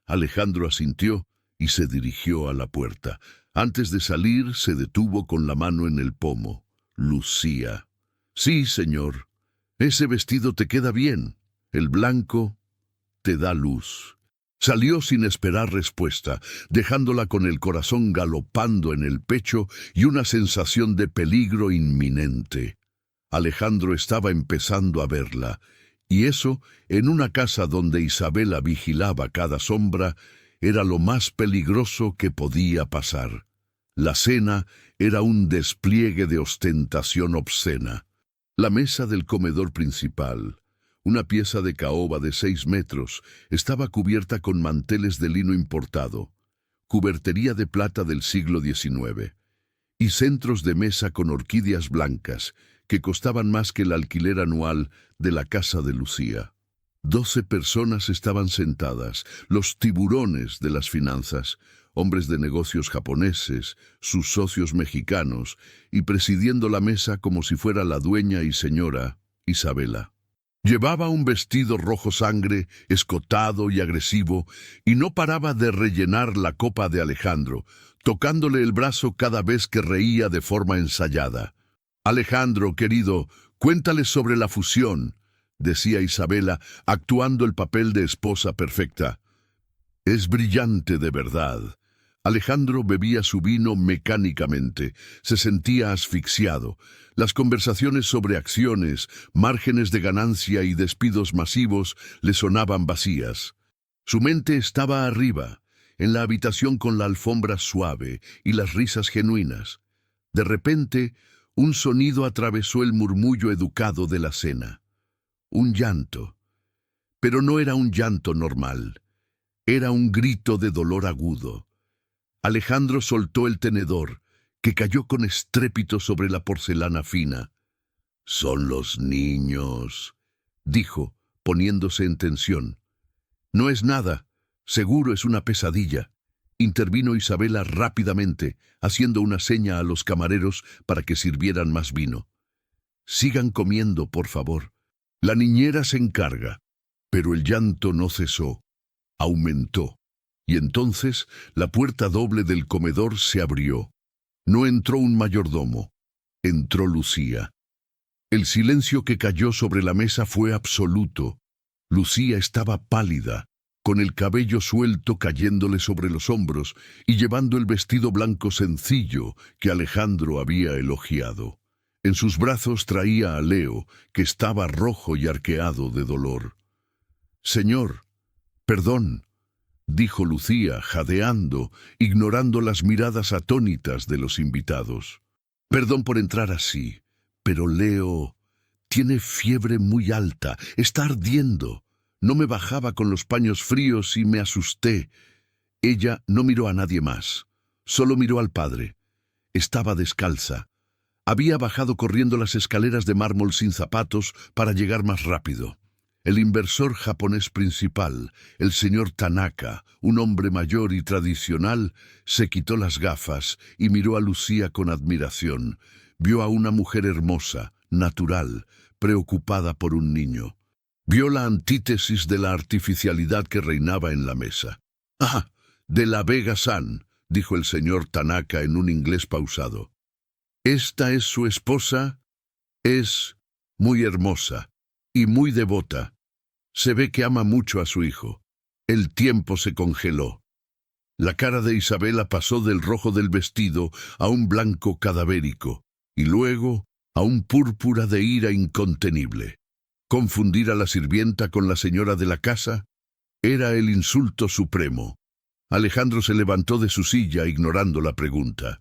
Alejandro asintió y se dirigió a la puerta. Antes de salir, se detuvo con la mano en el pomo. «Lucía». «Sí, señor. Ese vestido te queda bien. El blanco te da luz». Salió sin esperar respuesta, dejándola con el corazón galopando en el pecho y una sensación de peligro inminente. Alejandro estaba empezando a verla, y eso, en una casa donde Isabela vigilaba cada sombra, era lo más peligroso que podía pasar. La cena era un despliegue de ostentación obscena. La mesa del comedor principal, una pieza de caoba de 6 metros, estaba cubierta con manteles de lino importado, cubertería de plata del siglo XIX, y centros de mesa con orquídeas blancas, que costaban más que el alquiler anual de la casa de Lucía. 12 personas estaban sentadas, los tiburones de las finanzas, hombres de negocios japoneses, sus socios mexicanos, y presidiendo la mesa como si fuera la dueña y señora, Isabela. Llevaba un vestido rojo sangre, escotado y agresivo, y no paraba de rellenar la copa de Alejandro, tocándole el brazo cada vez que reía de forma ensayada. «Alejandro, querido, cuéntales sobre la fusión», decía Isabela, actuando el papel de esposa perfecta. «Es brillante de verdad». Alejandro bebía su vino mecánicamente, se sentía asfixiado. Las conversaciones sobre acciones, márgenes de ganancia y despidos masivos le sonaban vacías. Su mente estaba arriba, en la habitación con la alfombra suave y las risas genuinas. De repente, un sonido atravesó el murmullo educado de la cena. Un llanto. Pero no era un llanto normal. Era un grito de dolor agudo. Alejandro soltó el tenedor, que cayó con estrépito sobre la porcelana fina. «Son los niños», dijo, poniéndose en tensión. «No es nada, seguro es una pesadilla». Intervino Isabela rápidamente, haciendo una seña a los camareros para que sirvieran más vino. «Sigan comiendo, por favor. La niñera se encarga». Pero el llanto no cesó, aumentó, y entonces la puerta doble del comedor se abrió. No entró un mayordomo, entró Lucía. El silencio que cayó sobre la mesa fue absoluto. Lucía estaba pálida, con el cabello suelto cayéndole sobre los hombros y llevando el vestido blanco sencillo que Alejandro había elogiado. En sus brazos traía a Leo, que estaba rojo y arqueado de dolor. «Señor, perdón», dijo Lucía, jadeando, ignorando las miradas atónitas de los invitados. «Perdón por entrar así, pero Leo tiene fiebre muy alta, está ardiendo. No me bajaba con los paños fríos y me asusté». Ella no miró a nadie más, solo miró al padre. Estaba descalza. Había bajado corriendo las escaleras de mármol sin zapatos para llegar más rápido. El inversor japonés principal, el señor Tanaka, un hombre mayor y tradicional, se quitó las gafas y miró a Lucía con admiración. Vio a una mujer hermosa, natural, preocupada por un niño. Vio la antítesis de la artificialidad que reinaba en la mesa. «Ah, de la Vega-san», dijo el señor Tanaka en un inglés pausado. «¿Esta es su esposa? Es muy hermosa y muy devota. Se ve que ama mucho a su hijo». El tiempo se congeló. La cara de Isabela pasó del rojo del vestido a un blanco cadavérico, y luego a un púrpura de ira incontenible. Confundir a la sirvienta con la señora de la casa era el insulto supremo. Alejandro se levantó de su silla ignorando la pregunta.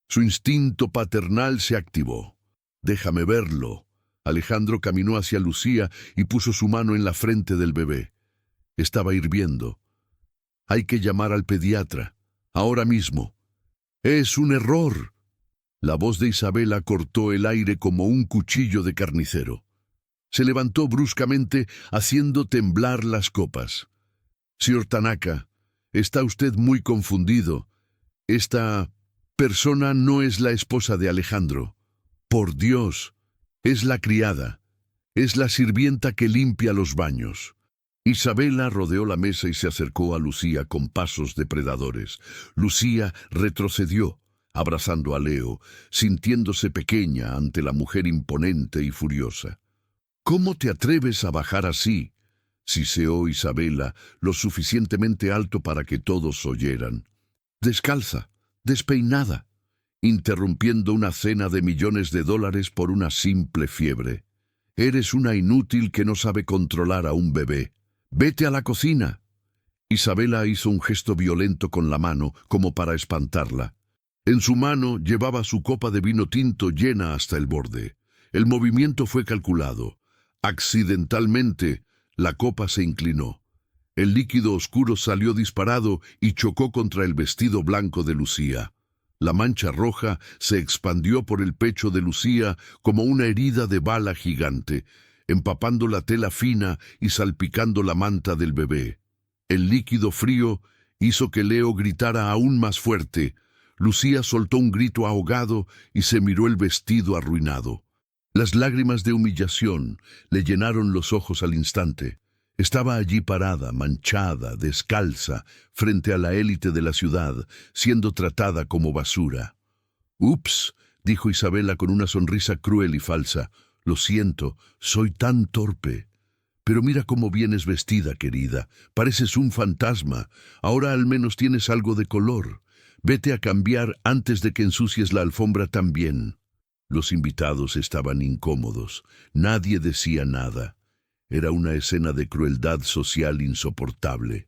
Su instinto paternal se activó. «Déjame verlo». Alejandro caminó hacia Lucía y puso su mano en la frente del bebé. Estaba hirviendo. «Hay que llamar al pediatra, ahora mismo». «Es un error». La voz de Isabela cortó el aire como un cuchillo de carnicero. Se levantó bruscamente, haciendo temblar las copas. «Señor Tanaka, está usted muy confundido. Esta persona no es la esposa de Alejandro. Por Dios, es la criada. Es la sirvienta que limpia los baños». Isabela rodeó la mesa y se acercó a Lucía con pasos depredadores. Lucía retrocedió, abrazando a Leo, sintiéndose pequeña ante la mujer imponente y furiosa. «¿Cómo te atreves a bajar así?», siseó Isabela, lo suficientemente alto para que todos oyeran. «Descalza, despeinada, interrumpiendo una cena de millones de dólares por una simple fiebre. Eres una inútil que no sabe controlar a un bebé. Vete a la cocina». Isabela hizo un gesto violento con la mano, como para espantarla. En su mano llevaba su copa de vino tinto llena hasta el borde. El movimiento fue calculado. Accidentalmente, la copa se inclinó. El líquido oscuro salió disparado y chocó contra el vestido blanco de Lucía. La mancha roja se expandió por el pecho de Lucía como una herida de bala gigante, empapando la tela fina y salpicando la manta del bebé. El líquido frío hizo que Leo gritara aún más fuerte. Lucía soltó un grito ahogado y se miró el vestido arruinado. Las lágrimas de humillación le llenaron los ojos al instante. Estaba allí parada, manchada, descalza, frente a la élite de la ciudad, siendo tratada como basura. «Ups», dijo Isabela con una sonrisa cruel y falsa. «Lo siento, soy tan torpe. Pero mira cómo vienes vestida, querida. Pareces un fantasma. Ahora al menos tienes algo de color. Vete a cambiar antes de que ensucies la alfombra también». Los invitados estaban incómodos. Nadie decía nada. Era una escena de crueldad social insoportable.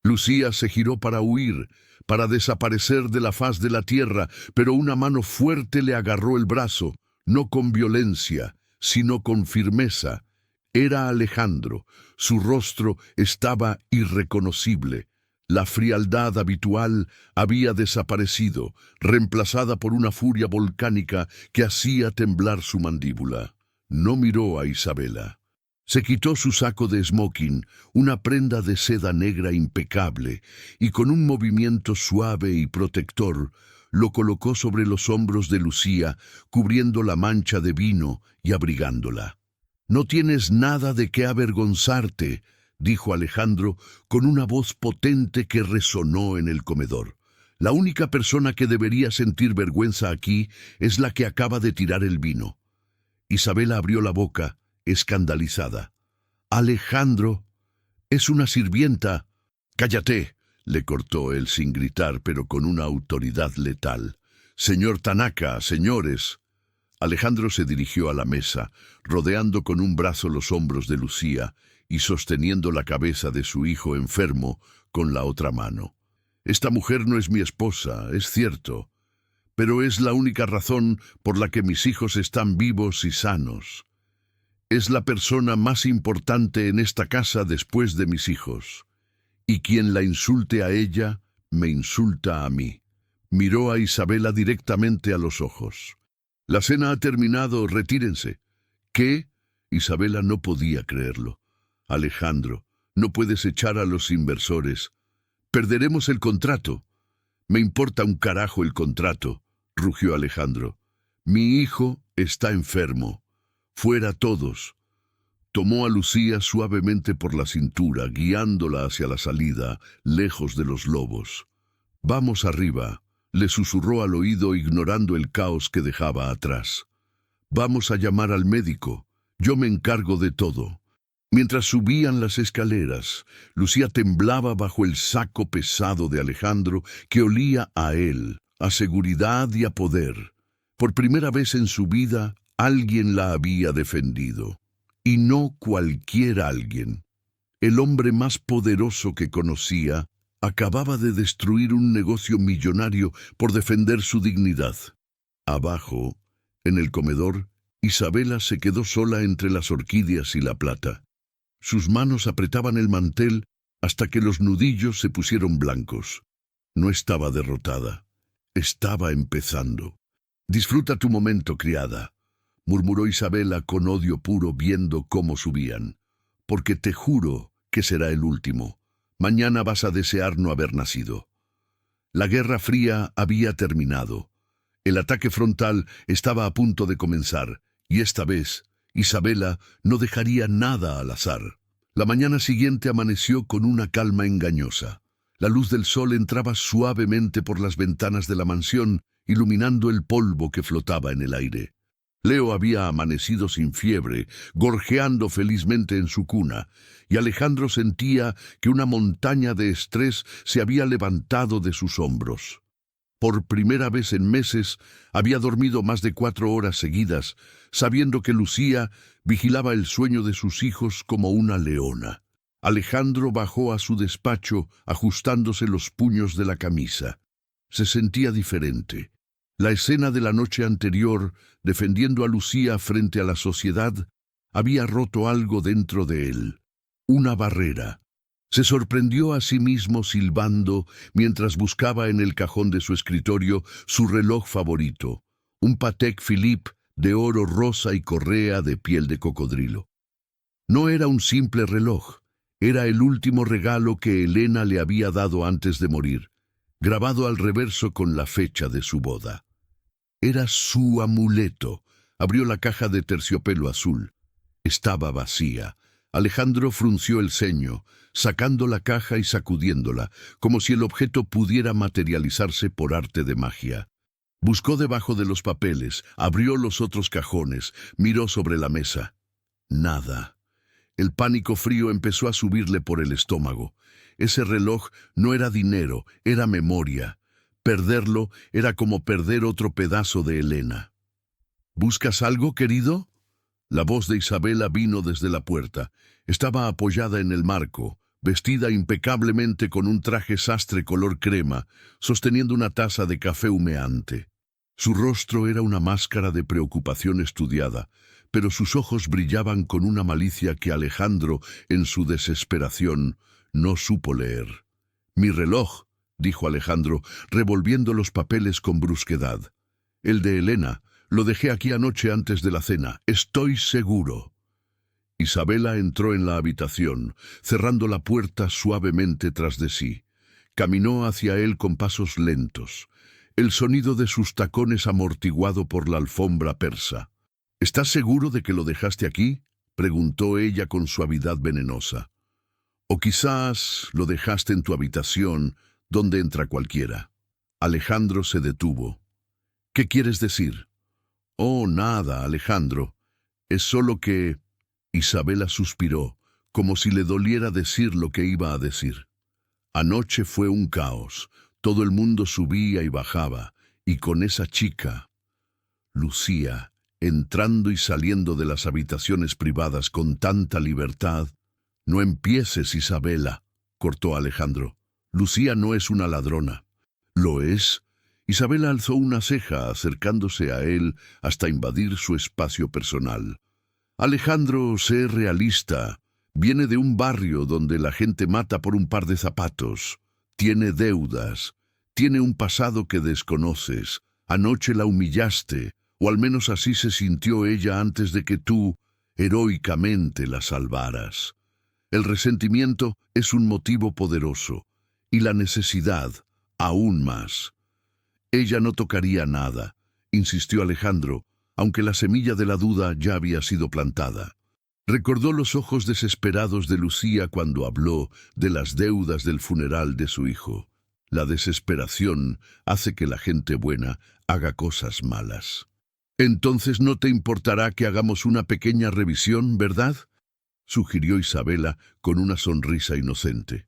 Lucía se giró para huir, para desaparecer de la faz de la tierra, pero una mano fuerte le agarró el brazo, no con violencia, sino con firmeza. Era Alejandro. Su rostro estaba irreconocible. La frialdad habitual había desaparecido, reemplazada por una furia volcánica que hacía temblar su mandíbula. No miró a Isabela. Se quitó su saco de smoking, una prenda de seda negra impecable, y con un movimiento suave y protector, lo colocó sobre los hombros de Lucía, cubriendo la mancha de vino y abrigándola. «No tienes nada de qué avergonzarte», dijo Alejandro con una voz potente que resonó en el comedor. «La única persona que debería sentir vergüenza aquí es la que acaba de tirar el vino». Isabela abrió la boca, escandalizada. «Alejandro, es una sirvienta». «Cállate», le cortó él sin gritar, pero con una autoridad letal. «Señor Tanaka, señores». Alejandro se dirigió a la mesa, rodeando con un brazo los hombros de Lucía y sosteniendo la cabeza de su hijo enfermo con la otra mano. «Esta mujer no es mi esposa, es cierto, pero es la única razón por la que mis hijos están vivos y sanos. Es la persona más importante en esta casa después de mis hijos. Y quien la insulte a ella, me insulta a mí». Miró a Isabela directamente a los ojos. «La cena ha terminado, retírense». «¿Qué?». Isabela no podía creerlo. «Alejandro, no puedes echar a los inversores. Perderemos el contrato». «Me importa un carajo el contrato», rugió Alejandro. «Mi hijo está enfermo. Fuera todos». Tomó a Lucía suavemente por la cintura, guiándola hacia la salida, lejos de los lobos. «Vamos arriba», le susurró al oído, ignorando el caos que dejaba atrás. «Vamos a llamar al médico. Yo me encargo de todo». Mientras subían las escaleras, Lucía temblaba bajo el saco pesado de Alejandro, que olía a él, a seguridad y a poder. Por primera vez en su vida, alguien la había defendido. Y no cualquier alguien. El hombre más poderoso que conocía acababa de destruir un negocio millonario por defender su dignidad. Abajo, en el comedor, Isabela se quedó sola entre las orquídeas y la plata. Sus manos apretaban el mantel hasta que los nudillos se pusieron blancos. No estaba derrotada. Estaba empezando. «Disfruta tu momento, criada», murmuró Isabela con odio puro, viendo cómo subían. «Porque te juro que será el último. Mañana vas a desear no haber nacido». La Guerra Fría había terminado. El ataque frontal estaba a punto de comenzar, y esta vez Isabela no dejaría nada al azar. La mañana siguiente amaneció con una calma engañosa. La luz del sol entraba suavemente por las ventanas de la mansión, iluminando el polvo que flotaba en el aire. Leo había amanecido sin fiebre, gorjeando felizmente en su cuna, y Alejandro sentía que una montaña de estrés se había levantado de sus hombros. Por primera vez en meses había dormido más de 4 horas seguidas, sabiendo que Lucía vigilaba el sueño de sus hijos como una leona. Alejandro bajó a su despacho, ajustándose los puños de la camisa. Se sentía diferente. La escena de la noche anterior, defendiendo a Lucía frente a la sociedad, había roto algo dentro de él. Una barrera. Se sorprendió a sí mismo silbando mientras buscaba en el cajón de su escritorio su reloj favorito, un Patek Philippe de oro rosa y correa de piel de cocodrilo. No era un simple reloj, era el último regalo que Elena le había dado antes de morir, grabado al reverso con la fecha de su boda. Era su amuleto. Abrió la caja de terciopelo azul. Estaba vacía. Alejandro frunció el ceño, sacando la caja y sacudiéndola, como si el objeto pudiera materializarse por arte de magia. Buscó debajo de los papeles, abrió los otros cajones, miró sobre la mesa. Nada. El pánico frío empezó a subirle por el estómago. Ese reloj no era dinero, era memoria. Perderlo era como perder otro pedazo de Elena. «¿Buscas algo, querido?». La voz de Isabela vino desde la puerta. Estaba apoyada en el marco, vestida impecablemente con un traje sastre color crema, sosteniendo una taza de café humeante. Su rostro era una máscara de preocupación estudiada, pero sus ojos brillaban con una malicia que Alejandro, en su desesperación, no supo leer. «Mi reloj», dijo Alejandro, revolviendo los papeles con brusquedad. «El de Elena. Lo dejé aquí anoche antes de la cena. Estoy seguro». Isabela entró en la habitación, cerrando la puerta suavemente tras de sí. Caminó hacia él con pasos lentos, el sonido de sus tacones amortiguado por la alfombra persa. —¿Estás seguro de que lo dejaste aquí? —preguntó ella con suavidad venenosa. —O quizás lo dejaste en tu habitación, donde entra cualquiera. Alejandro se detuvo. —¿Qué quieres decir? —Oh, nada, Alejandro. Es solo que... Isabela suspiró, como si le doliera decir lo que iba a decir. Anoche fue un caos. Todo el mundo subía y bajaba, y con esa chica, Lucía, entrando y saliendo de las habitaciones privadas con tanta libertad. —No empieces, Isabela —cortó Alejandro—. Lucía no es una ladrona. —¿Lo es? Isabela alzó una ceja, acercándose a él hasta invadir su espacio personal. Alejandro, sé realista. Viene de un barrio donde la gente mata por un par de zapatos. Tiene deudas. Tiene un pasado que desconoces. Anoche la humillaste, o al menos así se sintió ella antes de que tú, heroicamente, la salvaras. El resentimiento es un motivo poderoso, y la necesidad, aún más. Ella no tocaría nada, insistió Alejandro, aunque la semilla de la duda ya había sido plantada. Recordó los ojos desesperados de Lucía cuando habló de las deudas del funeral de su hijo. La desesperación hace que la gente buena haga cosas malas. —Entonces no te importará que hagamos una pequeña revisión, ¿verdad? —sugirió Isabela con una sonrisa inocente.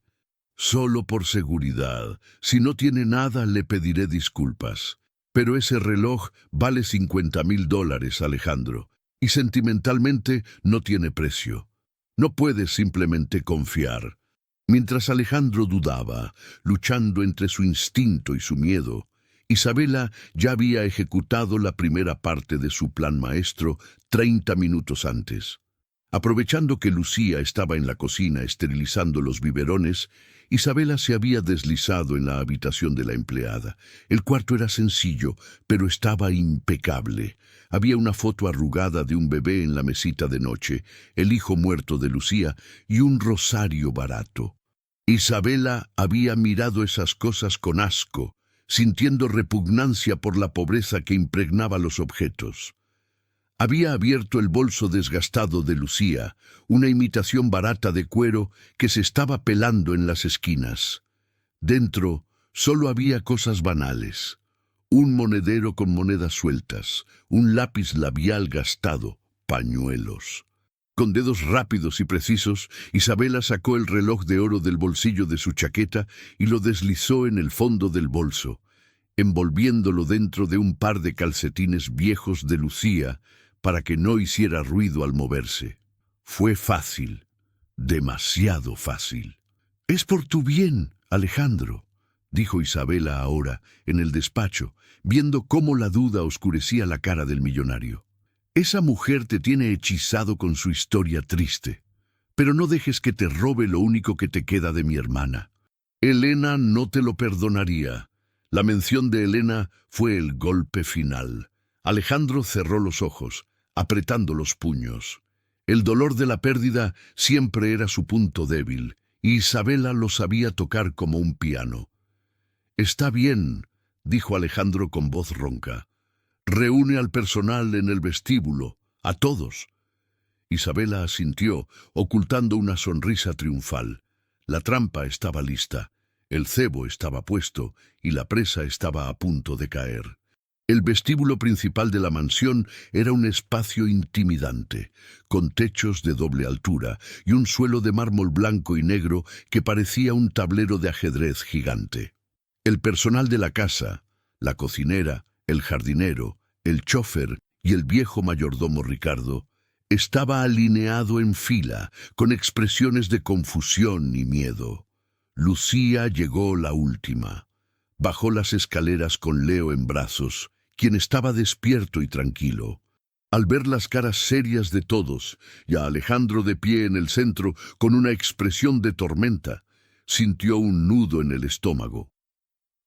—Solo por seguridad. Si no tiene nada, le pediré disculpas. Pero ese reloj vale $50,000, Alejandro, y sentimentalmente no tiene precio. No puedes simplemente confiar. Mientras Alejandro dudaba, luchando entre su instinto y su miedo, Isabela ya había ejecutado la primera parte de su plan maestro 30 minutos antes. Aprovechando que Lucía estaba en la cocina esterilizando los biberones, Isabela se había deslizado en la habitación de la empleada. El cuarto era sencillo, pero estaba impecable. Había una foto arrugada de un bebé en la mesita de noche, el hijo muerto de Lucía y un rosario barato. Isabela había mirado esas cosas con asco, sintiendo repugnancia por la pobreza que impregnaba los objetos. Había abierto el bolso desgastado de Lucía, una imitación barata de cuero que se estaba pelando en las esquinas. Dentro solo había cosas banales: un monedero con monedas sueltas, un lápiz labial gastado, pañuelos. Con dedos rápidos y precisos, Isabela sacó el reloj de oro del bolsillo de su chaqueta y lo deslizó en el fondo del bolso, envolviéndolo dentro de un par de calcetines viejos de Lucía para que no hiciera ruido al moverse. Fue fácil, demasiado fácil. —Es por tu bien, Alejandro —dijo Isabela ahora, en el despacho, viendo cómo la duda oscurecía la cara del millonario. Esa mujer te tiene hechizado con su historia triste, pero no dejes que te robe lo único que te queda de mi hermana. Elena no te lo perdonaría. La mención de Elena fue el golpe final. Alejandro cerró los ojos, apretando los puños. El dolor de la pérdida siempre era su punto débil, y Isabela lo sabía tocar como un piano. —Está bien —dijo Alejandro con voz ronca—. Reúne al personal en el vestíbulo, a todos. Isabela asintió, ocultando una sonrisa triunfal. La trampa estaba lista, el cebo estaba puesto y la presa estaba a punto de caer. El vestíbulo principal de la mansión era un espacio intimidante, con techos de doble altura y un suelo de mármol blanco y negro que parecía un tablero de ajedrez gigante. El personal de la casa, la cocinera, el jardinero, el chófer y el viejo mayordomo Ricardo, estaba alineado en fila, con expresiones de confusión y miedo. Lucía llegó la última. Bajó las escaleras con Leo en brazos, quien estaba despierto y tranquilo. Al ver las caras serias de todos y a Alejandro de pie en el centro con una expresión de tormenta, sintió un nudo en el estómago.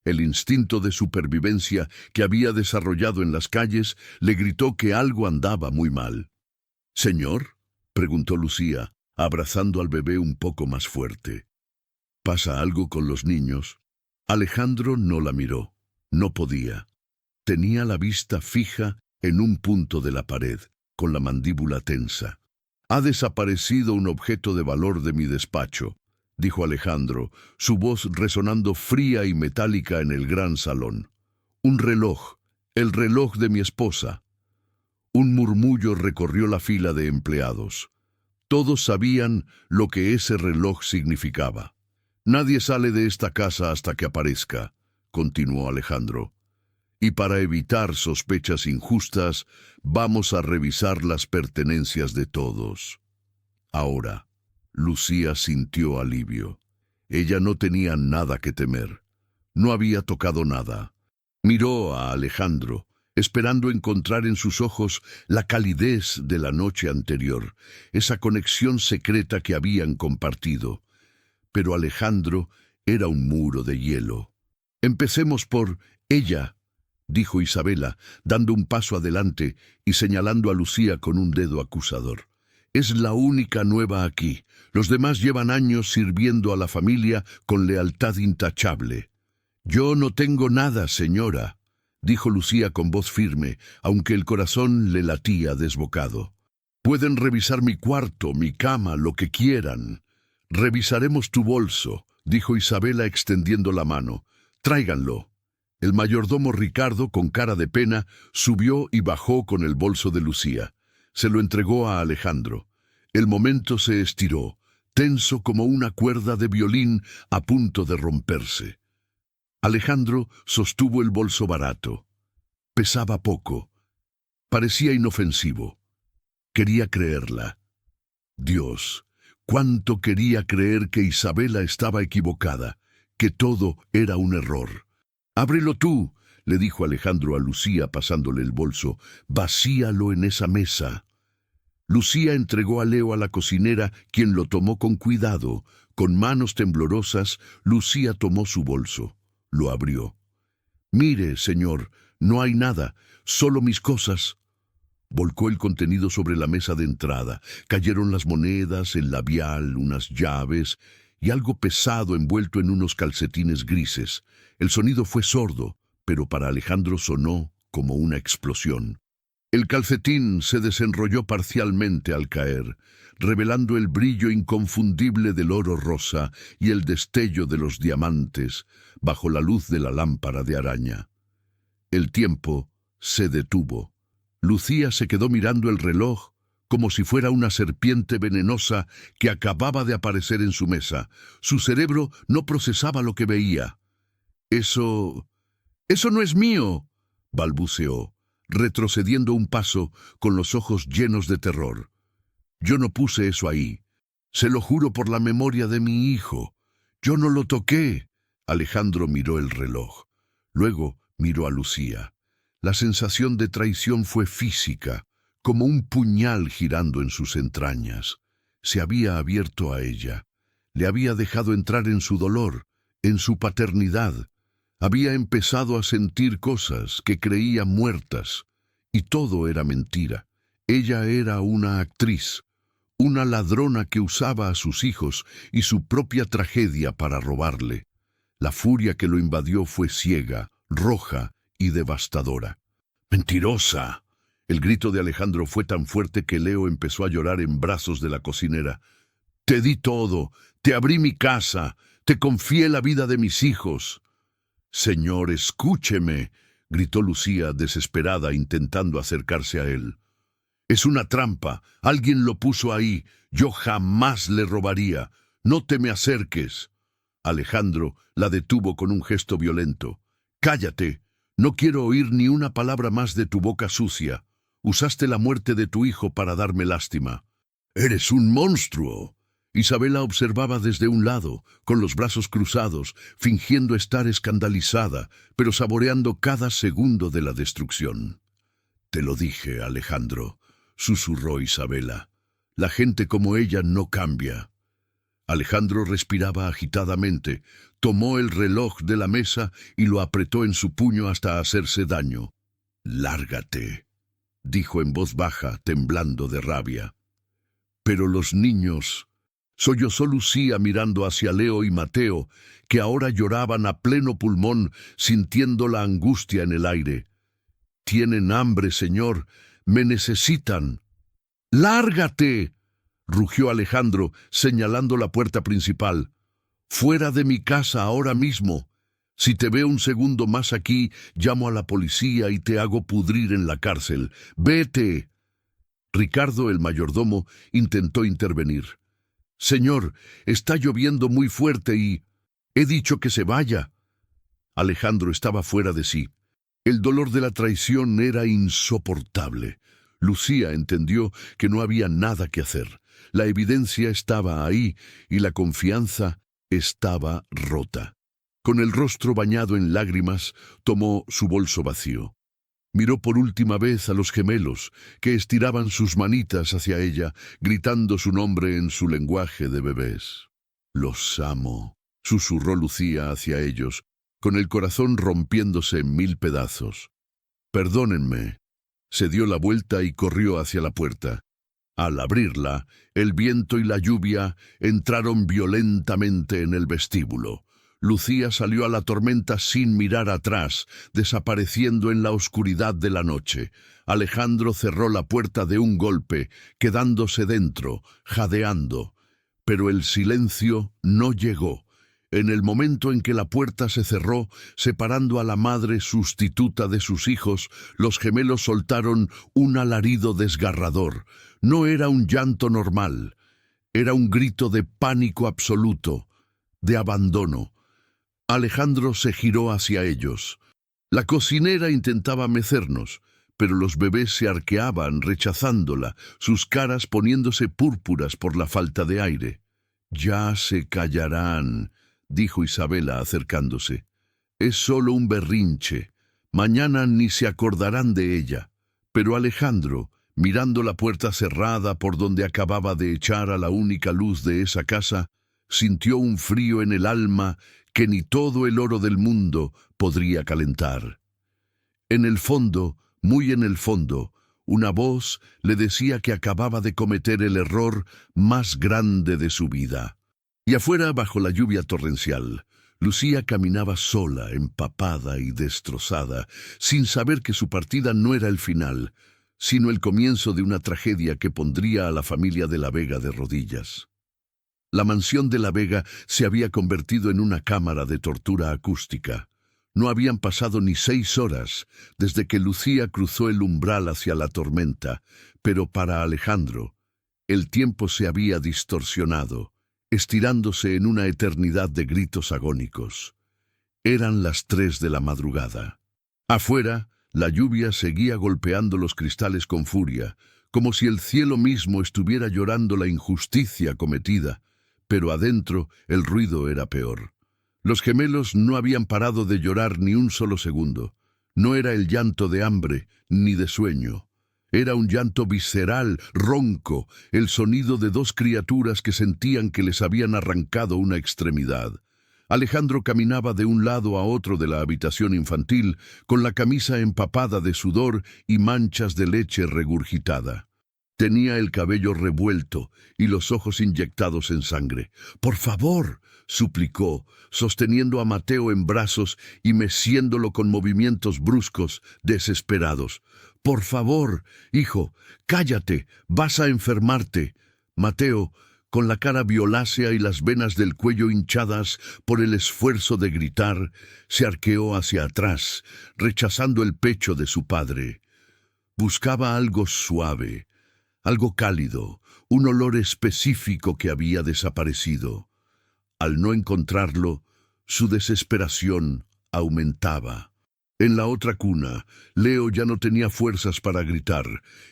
El instinto de supervivencia que había desarrollado en las calles le gritó que algo andaba muy mal. —Señor preguntó Lucía, abrazando al bebé un poco más fuerte. ¿Pasa algo con los niños? Alejandro no la miró. No podía. Tenía la vista fija en un punto de la pared, con la mandíbula tensa. «Ha desaparecido un objeto de valor de mi despacho», dijo Alejandro, su voz resonando fría y metálica en el gran salón. «Un reloj, el reloj de mi esposa». Un murmullo recorrió la fila de empleados. Todos sabían lo que ese reloj significaba. «Nadie sale de esta casa hasta que aparezca», continuó Alejandro. «Y para evitar sospechas injustas, vamos a revisar las pertenencias de todos». Ahora, Lucía sintió alivio. Ella no tenía nada que temer. No había tocado nada. Miró a Alejandro, esperando encontrar en sus ojos la calidez de la noche anterior, esa conexión secreta que habían compartido. Pero Alejandro era un muro de hielo. «Empecemos por ella», dijo Isabela, dando un paso adelante y señalando a Lucía con un dedo acusador. «Es la única nueva aquí. Los demás llevan años sirviendo a la familia con lealtad intachable». «Yo no tengo nada, señora», dijo Lucía con voz firme, aunque el corazón le latía desbocado. «Pueden revisar mi cuarto, mi cama, lo que quieran». «Revisaremos tu bolso», dijo Isabela extendiendo la mano. «Tráiganlo». El mayordomo Ricardo, con cara de pena, subió y bajó con el bolso de Lucía. Se lo entregó a Alejandro. El momento se estiró, tenso como una cuerda de violín a punto de romperse. Alejandro sostuvo el bolso barato. Pesaba poco. Parecía inofensivo. Quería creerla. Dios, cuánto quería creer que Isabela estaba equivocada, que todo era un error. «Ábrelo tú», le dijo Alejandro a Lucía pasándole el bolso. «Vacíalo en esa mesa». Lucía entregó a Leo a la cocinera, quien lo tomó con cuidado. Con manos temblorosas, Lucía tomó su bolso. Lo abrió. «Mire, señor, no hay nada, solo mis cosas». Volcó el contenido sobre la mesa de entrada. Cayeron las monedas, el labial, unas llaves y algo pesado envuelto en unos calcetines grises. El sonido fue sordo, pero para Alejandro sonó como una explosión. El calcetín se desenrolló parcialmente al caer, revelando el brillo inconfundible del oro rosa y el destello de los diamantes bajo la luz de la lámpara de araña. El tiempo se detuvo. Lucía se quedó mirando el reloj como si fuera una serpiente venenosa que acababa de aparecer en su mesa. Su cerebro no procesaba lo que veía. «Eso no es mío», balbuceó, retrocediendo un paso con los ojos llenos de terror. «Yo no puse eso ahí. Se lo juro por la memoria de mi hijo. Yo no lo toqué». Alejandro miró el reloj. Luego miró a Lucía. La sensación de traición fue física, como un puñal girando en sus entrañas. Se había abierto a ella. Le había dejado entrar en su dolor, en su paternidad. Había empezado a sentir cosas que creía muertas, y todo era mentira. Ella era una actriz, una ladrona que usaba a sus hijos y su propia tragedia para robarle. La furia que lo invadió fue ciega, roja y devastadora. «¡Mentirosa!». El grito de Alejandro fue tan fuerte que Leo empezó a llorar en brazos de la cocinera. «Te di todo, te abrí mi casa, te confié la vida de mis hijos». «Señor, escúcheme», gritó Lucía desesperada intentando acercarse a él. «Es una trampa, alguien lo puso ahí, yo jamás le robaría, no te me acerques». Alejandro la detuvo con un gesto violento. «Cállate, no quiero oír ni una palabra más de tu boca sucia. Usaste la muerte de tu hijo para darme lástima». «¡Eres un monstruo!». Isabela observaba desde un lado, con los brazos cruzados, fingiendo estar escandalizada, pero saboreando cada segundo de la destrucción. «Te lo dije, Alejandro», susurró Isabela. «La gente como ella no cambia». Alejandro respiraba agitadamente, tomó el reloj de la mesa y lo apretó en su puño hasta hacerse daño. «Lárgate», dijo en voz baja, temblando de rabia. Pero los niños... Sollozó Lucía mirando hacia Leo y Mateo, que ahora lloraban a pleno pulmón, sintiendo la angustia en el aire. «Tienen hambre, señor. Me necesitan». «¡Lárgate!», rugió Alejandro, señalando la puerta principal. «Fuera de mi casa ahora mismo. Si te veo un segundo más aquí, llamo a la policía y te hago pudrir en la cárcel. ¡Vete!». Ricardo, el mayordomo, intentó intervenir. «Señor, está lloviendo muy fuerte y... he dicho que se vaya». Alejandro estaba fuera de sí. El dolor de la traición era insoportable. Lucía entendió que no había nada que hacer. La evidencia estaba ahí y la confianza estaba rota. Con el rostro bañado en lágrimas, tomó su bolso vacío. Miró por última vez a los gemelos, que estiraban sus manitas hacia ella, gritando su nombre en su lenguaje de bebés. «Los amo», susurró Lucía hacia ellos, con el corazón rompiéndose en 1000 pedazos. «Perdónenme». Se dio la vuelta y corrió hacia la puerta. Al abrirla, el viento y la lluvia entraron violentamente en el vestíbulo. Lucía salió a la tormenta sin mirar atrás, desapareciendo en la oscuridad de la noche. Alejandro cerró la puerta de un golpe, quedándose dentro, jadeando. Pero el silencio no llegó. En el momento en que la puerta se cerró, separando a la madre sustituta de sus hijos, los gemelos soltaron un alarido desgarrador. No era un llanto normal. Era un grito de pánico absoluto, de abandono. Alejandro se giró hacia ellos. La cocinera intentaba mecernos, pero los bebés se arqueaban rechazándola, sus caras poniéndose púrpuras por la falta de aire. «Ya se callarán», dijo Isabela acercándose. «Es solo un berrinche. Mañana ni se acordarán de ella». Pero Alejandro, mirando la puerta cerrada por donde acababa de echar a la única luz de esa casa, sintió un frío en el alma que ni todo el oro del mundo podría calentar. En el fondo, muy en el fondo, una voz le decía que acababa de cometer el error más grande de su vida. Y afuera, bajo la lluvia torrencial, Lucía caminaba sola, empapada y destrozada, sin saber que su partida no era el final, sino el comienzo de una tragedia que pondría a la familia de la Vega de rodillas. La mansión de la Vega se había convertido en una cámara de tortura acústica. No habían pasado ni 6 horas desde que Lucía cruzó el umbral hacia la tormenta, pero para Alejandro, el tiempo se había distorsionado, estirándose en una eternidad de gritos agónicos. Eran las 3 de la madrugada. Afuera, la lluvia seguía golpeando los cristales con furia, como si el cielo mismo estuviera llorando la injusticia cometida, pero adentro el ruido era peor. Los gemelos no habían parado de llorar ni un solo segundo. No era el llanto de hambre ni de sueño. Era un llanto visceral, ronco, el sonido de 2 criaturas que sentían que les habían arrancado una extremidad. Alejandro caminaba de un lado a otro de la habitación infantil, con la camisa empapada de sudor y manchas de leche regurgitada. Tenía el cabello revuelto y los ojos inyectados en sangre. «Por favor», suplicó, sosteniendo a Mateo en brazos y meciéndolo con movimientos bruscos, desesperados. «Por favor, hijo, cállate, vas a enfermarte». Mateo, con la cara violácea y las venas del cuello hinchadas por el esfuerzo de gritar, se arqueó hacia atrás, rechazando el pecho de su padre. Buscaba algo suave, algo cálido, un olor específico que había desaparecido. Al no encontrarlo, su desesperación aumentaba. En la otra cuna, Leo ya no tenía fuerzas para gritar.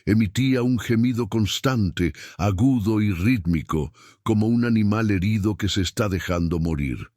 Emitía un gemido constante, agudo y rítmico, como un animal herido que se está dejando morir.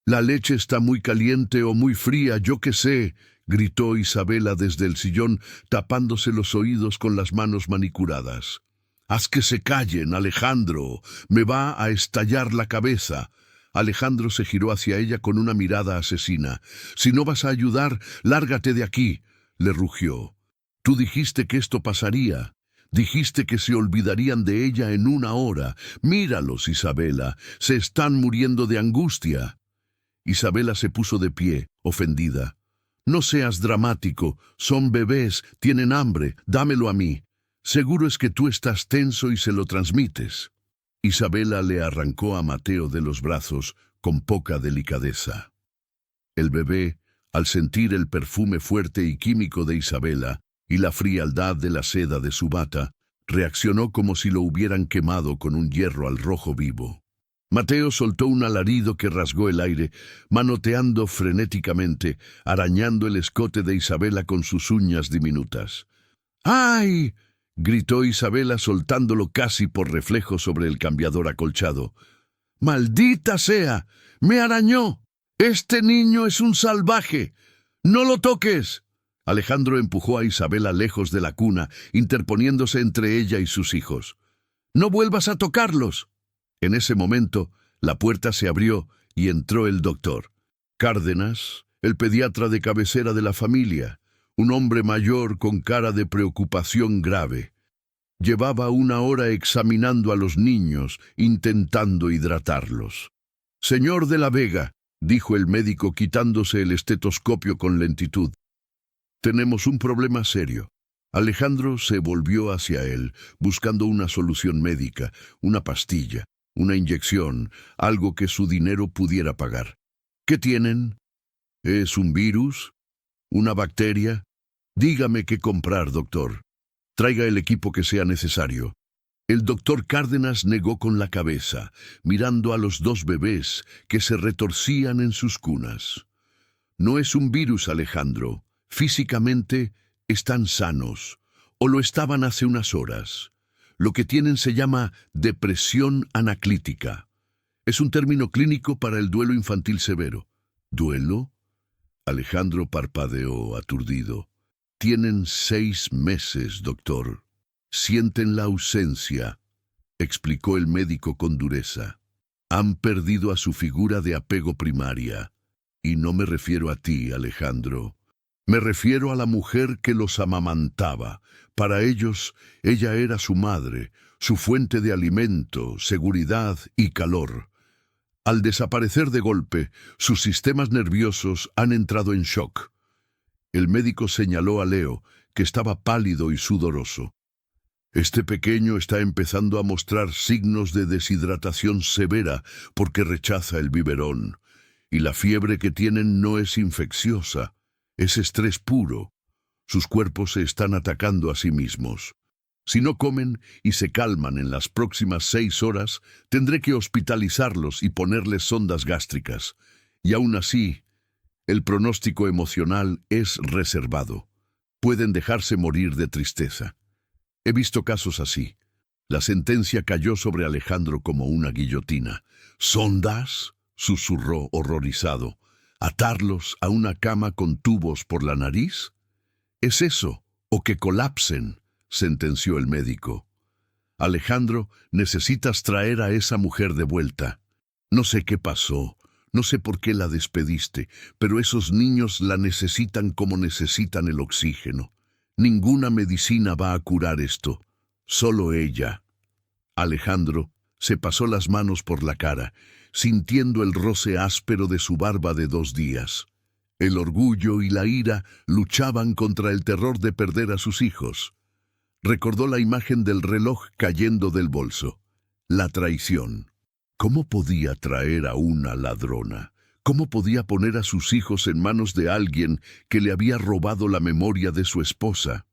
«La leche está muy caliente o muy fría, yo qué sé», gritó Isabela desde el sillón, tapándose los oídos con las manos manicuradas. «Haz que se callen, Alejandro. Me va a estallar la cabeza». Alejandro se giró hacia ella con una mirada asesina. «Si no vas a ayudar, lárgate de aquí», le rugió. «Tú dijiste que esto pasaría. Dijiste que se olvidarían de ella en una hora. Míralos, Isabela, se están muriendo de angustia. Isabela se puso de pie, ofendida. No seas dramático, son bebés, tienen hambre, dámelo a mí. Seguro es que tú estás tenso y se lo transmites. Isabela le arrancó a Mateo de los brazos con poca delicadeza. El bebé, al sentir el perfume fuerte y químico de Isabela y la frialdad de la seda de su bata, reaccionó como si lo hubieran quemado con un hierro al rojo vivo. Mateo soltó un alarido que rasgó el aire, manoteando frenéticamente, arañando el escote de Isabela con sus uñas diminutas. ¡Ay!, gritó Isabela soltándolo casi por reflejo sobre el cambiador acolchado. ¡Maldita sea! ¡Me arañó! ¡Este niño es un salvaje! ¡No lo toques! Alejandro empujó a Isabela lejos de la cuna, interponiéndose entre ella y sus hijos. ¡No vuelvas a tocarlos! En ese momento, la puerta se abrió y entró el doctor. Cárdenas, el pediatra de cabecera de la familia, un hombre mayor con cara de preocupación grave. Llevaba una hora examinando a los niños, intentando hidratarlos. «Señor de la Vega», dijo el médico quitándose el estetoscopio con lentitud. «Tenemos un problema serio». Alejandro se volvió hacia él, buscando una solución médica, una pastilla, una inyección, algo que su dinero pudiera pagar. «¿Qué tienen? ¿Es un virus? ¿Una bacteria? Dígame qué comprar, doctor. Traiga el equipo que sea necesario». El doctor Cárdenas negó con la cabeza, mirando a los dos bebés que se retorcían en sus cunas. «No es un virus, Alejandro. Físicamente están sanos, o lo estaban hace unas horas. Lo que tienen se llama depresión anaclítica. Es un término clínico para el duelo infantil severo». «¿Duelo?». Alejandro parpadeó aturdido. «Tienen 6 meses, doctor. Sienten la ausencia», explicó el médico con dureza. «Han perdido a su figura de apego primaria. Y no me refiero a ti, Alejandro. Me refiero a la mujer que los amamantaba. Para ellos, ella era su madre, su fuente de alimento, seguridad y calor. Al desaparecer de golpe, sus sistemas nerviosos han entrado en shock». El médico señaló a Leo, que estaba pálido y sudoroso. «Este pequeño está empezando a mostrar signos de deshidratación severa porque rechaza el biberón. Y la fiebre que tienen no es infecciosa, es estrés puro. Sus cuerpos se están atacando a sí mismos. Si no comen y se calman en las próximas 6 horas, tendré que hospitalizarlos y ponerles sondas gástricas. Y aún así, el pronóstico emocional es reservado. Pueden dejarse morir de tristeza». He visto casos así. La sentencia cayó sobre Alejandro como una guillotina. «¿Sondas?», susurró horrorizado. «¿Atarlos a una cama con tubos por la nariz? Es eso, o que colapsen», sentenció el médico. «Alejandro, necesitas traer a esa mujer de vuelta. No sé qué pasó, no sé por qué la despediste, pero esos niños la necesitan como necesitan el oxígeno. Ninguna medicina va a curar esto, solo ella». Alejandro se pasó las manos por la cara, sintiendo el roce áspero de su barba de 2 días. El orgullo y la ira luchaban contra el terror de perder a sus hijos. Recordó la imagen del reloj cayendo del bolso. La traición. ¿Cómo podía traer a una ladrona? ¿Cómo podía poner a sus hijos en manos de alguien que le había robado la memoria de su esposa?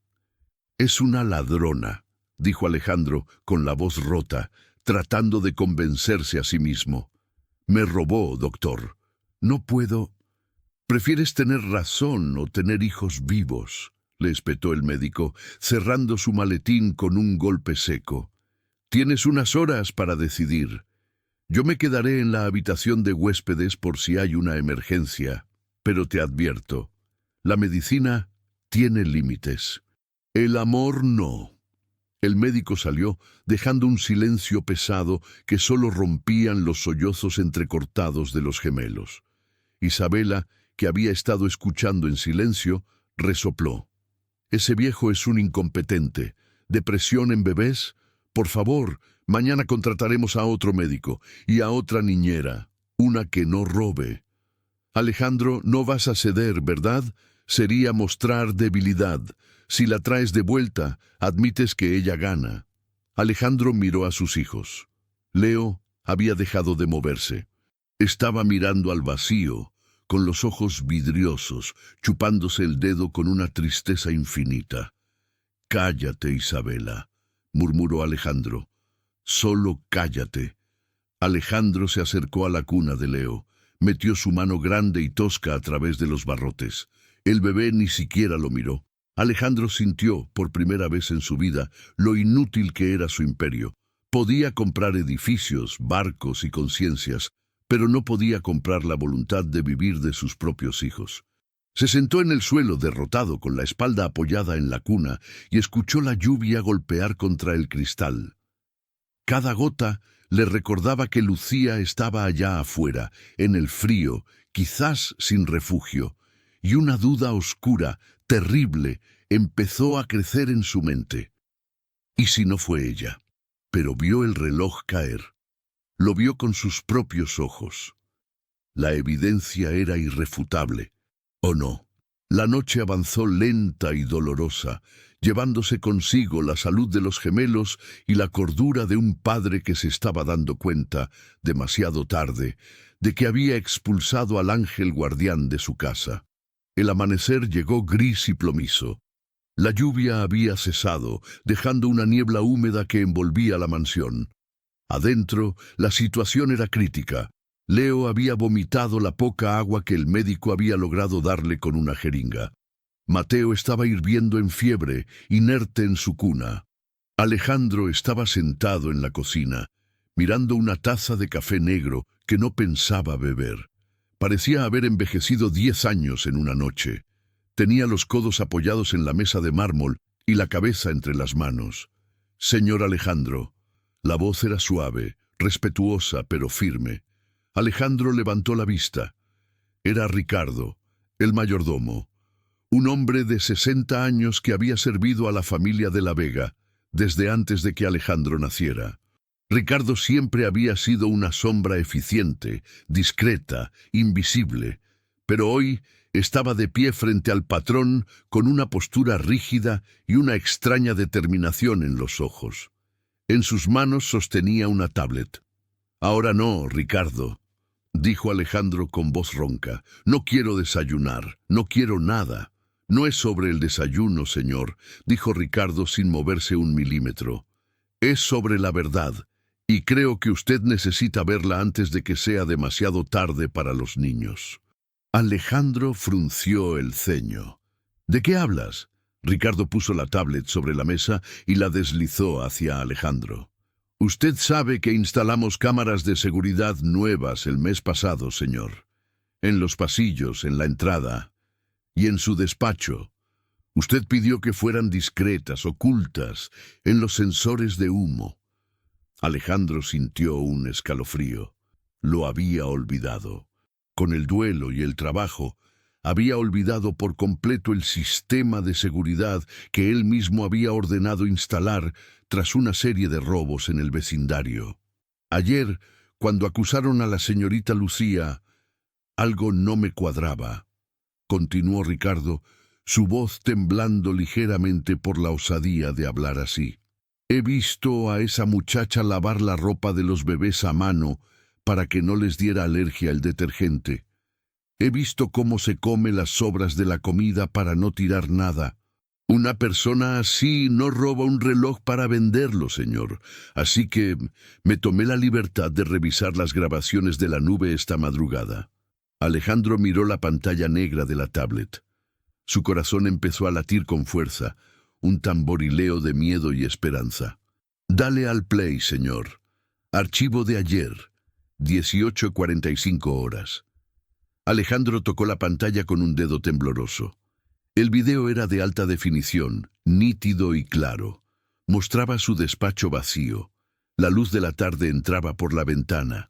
«Es una ladrona», dijo Alejandro con la voz rota, tratando de convencerse a sí mismo. «Me robó, doctor. No puedo». «Prefieres tener razón o tener hijos vivos», le espetó el médico, cerrando su maletín con un golpe seco. «Tienes unas horas para decidir. Yo me quedaré en la habitación de huéspedes por si hay una emergencia, pero te advierto, la medicina tiene límites. El amor no». El médico salió, dejando un silencio pesado que solo rompían los sollozos entrecortados de los gemelos. Isabela, que había estado escuchando en silencio, resopló. «Ese viejo es un incompetente. ¿Depresión en bebés? Por favor, mañana contrataremos a otro médico y a otra niñera, una que no robe. Alejandro, no vas a ceder, ¿verdad? Sería mostrar debilidad. Si la traes de vuelta, admites que ella gana. Alejandro miró a sus hijos. Leo había dejado de moverse. Estaba mirando al vacío, con los ojos vidriosos, chupándose el dedo con una tristeza infinita. «Cállate, Isabela», murmuró Alejandro. «Solo cállate». Alejandro se acercó a la cuna de Leo. Metió su mano grande y tosca a través de los barrotes. El bebé ni siquiera lo miró. Alejandro sintió, por primera vez en su vida, lo inútil que era su imperio. Podía comprar edificios, barcos y conciencias, pero no podía comprar la voluntad de vivir de sus propios hijos. Se sentó en el suelo derrotado con la espalda apoyada en la cuna y escuchó la lluvia golpear contra el cristal. Cada gota le recordaba que Lucía estaba allá afuera, en el frío, quizás sin refugio, y una duda oscura, terrible, empezó a crecer en su mente. ¿Y si no fue ella? Pero vio el reloj caer. Lo vio con sus propios ojos. La evidencia era irrefutable. ¿O no? La noche avanzó lenta y dolorosa, llevándose consigo la salud de los gemelos y la cordura de un padre que se estaba dando cuenta, demasiado tarde, de que había expulsado al ángel guardián de su casa. El amanecer llegó gris y plomizo. La lluvia había cesado, dejando una niebla húmeda que envolvía la mansión. Adentro, la situación era crítica. Leo había vomitado la poca agua que el médico había logrado darle con una jeringa. Mateo estaba hirviendo en fiebre, inerte en su cuna. Alejandro estaba sentado en la cocina, mirando una taza de café negro que no pensaba beber. Parecía haber envejecido 10 años en una noche. Tenía los codos apoyados en la mesa de mármol y la cabeza entre las manos. «Señor Alejandro». La voz era suave, respetuosa, pero firme. Alejandro levantó la vista. Era Ricardo, el mayordomo, un hombre de 60 años que había servido a la familia de la Vega desde antes de que Alejandro naciera. Ricardo siempre había sido una sombra eficiente, discreta, invisible, pero hoy estaba de pie frente al patrón con una postura rígida y una extraña determinación en los ojos. En sus manos sostenía una tablet. «Ahora no, Ricardo», dijo Alejandro con voz ronca. «No quiero desayunar, no quiero nada». «No es sobre el desayuno, señor», dijo Ricardo sin moverse un milímetro. «Es sobre la verdad, y creo que usted necesita verla antes de que sea demasiado tarde para los niños». Alejandro frunció el ceño. «¿De qué hablas?». Ricardo puso la tablet sobre la mesa y la deslizó hacia Alejandro. «Usted sabe que instalamos cámaras de seguridad nuevas el mes pasado, señor. En los pasillos, en la entrada y en su despacho. Usted pidió que fueran discretas, ocultas, en los sensores de humo». Alejandro sintió un escalofrío. Lo había olvidado. Con el duelo y el trabajo, había olvidado por completo el sistema de seguridad que él mismo había ordenado instalar tras una serie de robos en el vecindario. Ayer, cuando acusaron a la señorita Lucía, algo no me cuadraba. Continuó Ricardo, su voz temblando ligeramente por la osadía de hablar así. He visto a esa muchacha lavar la ropa de los bebés a mano para que no les diera alergia el detergente. He visto cómo se come las sobras de la comida para no tirar nada. Una persona así no roba un reloj para venderlo, señor. Así que me tomé la libertad de revisar las grabaciones de la nube esta madrugada. Alejandro miró la pantalla negra de la tablet. Su corazón empezó a latir con fuerza, un tamborileo de miedo y esperanza. Dale al play, señor. Archivo de ayer, 18:45 horas. Alejandro tocó la pantalla con un dedo tembloroso. El video era de alta definición, nítido y claro. Mostraba su despacho vacío. La luz de la tarde entraba por la ventana.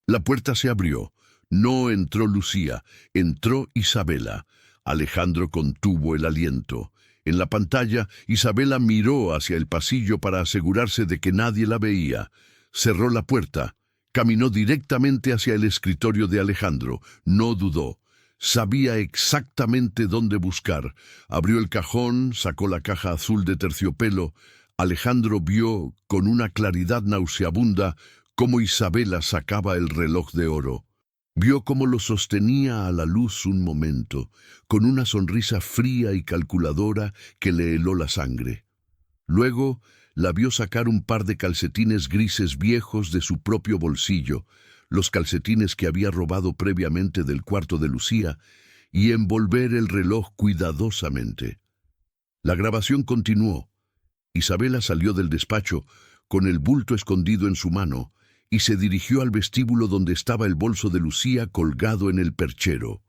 La puerta se abrió. No entró Lucía, entró Isabela. Alejandro contuvo el aliento. En la pantalla, Isabela miró hacia el pasillo para asegurarse de que nadie la veía. Cerró la puerta. Caminó directamente hacia el escritorio de Alejandro. No dudó. Sabía exactamente dónde buscar. Abrió el cajón, sacó la caja azul de terciopelo. Alejandro vio, con una claridad nauseabunda, cómo Isabela sacaba el reloj de oro. Vio cómo lo sostenía a la luz un momento, con una sonrisa fría y calculadora que le heló la sangre. Luego la vio sacar un par de calcetines grises viejos de su propio bolsillo, los calcetines que había robado previamente del cuarto de Lucía, y envolver el reloj cuidadosamente. La grabación continuó. Isabela salió del despacho con el bulto escondido en su mano y se dirigió al vestíbulo donde estaba el bolso de Lucía colgado en el perchero.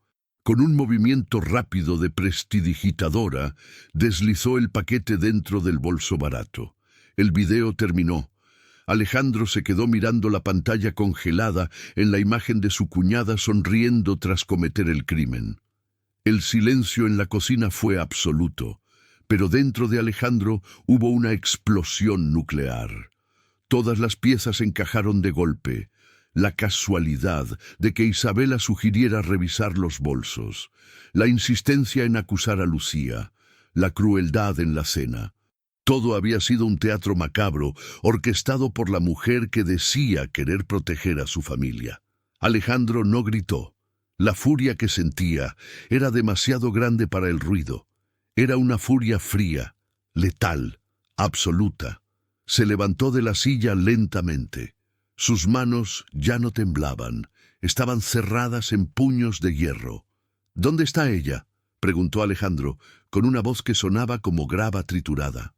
Con un movimiento rápido de prestidigitadora, deslizó el paquete dentro del bolso barato. El video terminó. Alejandro se quedó mirando la pantalla congelada en la imagen de su cuñada sonriendo tras cometer el crimen. El silencio en la cocina fue absoluto, pero dentro de Alejandro hubo una explosión nuclear. Todas las piezas encajaron de golpe. La casualidad de que Isabela sugiriera revisar los bolsos, la insistencia en acusar a Lucía, la crueldad en la cena. Todo había sido un teatro macabro, orquestado por la mujer que decía querer proteger a su familia. Alejandro no gritó. La furia que sentía era demasiado grande para el ruido. Era una furia fría, letal, absoluta. Se levantó de la silla lentamente. Sus manos ya no temblaban, estaban cerradas en puños de hierro. ¿Dónde está ella?, preguntó Alejandro, con una voz que sonaba como grava triturada.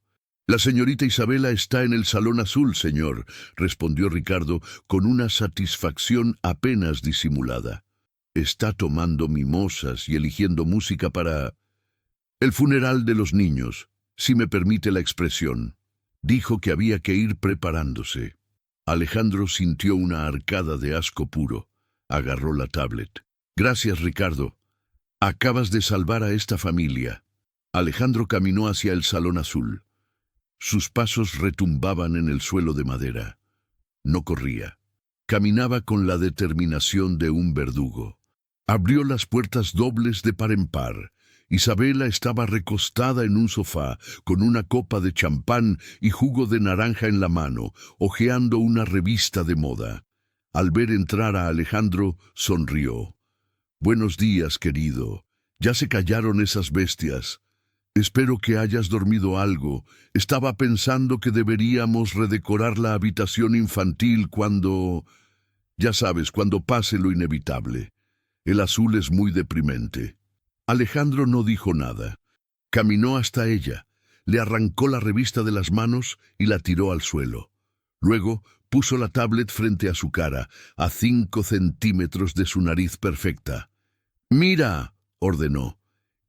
La señorita Isabela está en el salón azul, señor, respondió Ricardo con una satisfacción apenas disimulada. Está tomando mimosas y eligiendo música para el funeral de los niños, si me permite la expresión. Dijo que había que ir preparándose. Alejandro sintió una arcada de asco puro. Agarró la tablet. Gracias, Ricardo. Acabas de salvar a esta familia. Alejandro caminó hacia el salón azul. Sus pasos retumbaban en el suelo de madera. No corría. Caminaba con la determinación de un verdugo. Abrió las puertas dobles de par en par. Isabela estaba recostada en un sofá, con una copa de champán y jugo de naranja en la mano, hojeando una revista de moda. Al ver entrar a Alejandro, sonrió. «Buenos días, querido. Ya se callaron esas bestias. Espero que hayas dormido algo. Estaba pensando que deberíamos redecorar la habitación infantil cuando... Ya sabes, cuando pase lo inevitable. El azul es muy deprimente». Alejandro no dijo nada. Caminó hasta ella, le arrancó la revista de las manos y la tiró al suelo. Luego puso la tablet frente a su cara, a 5 centímetros de su nariz perfecta. «Mira», ordenó.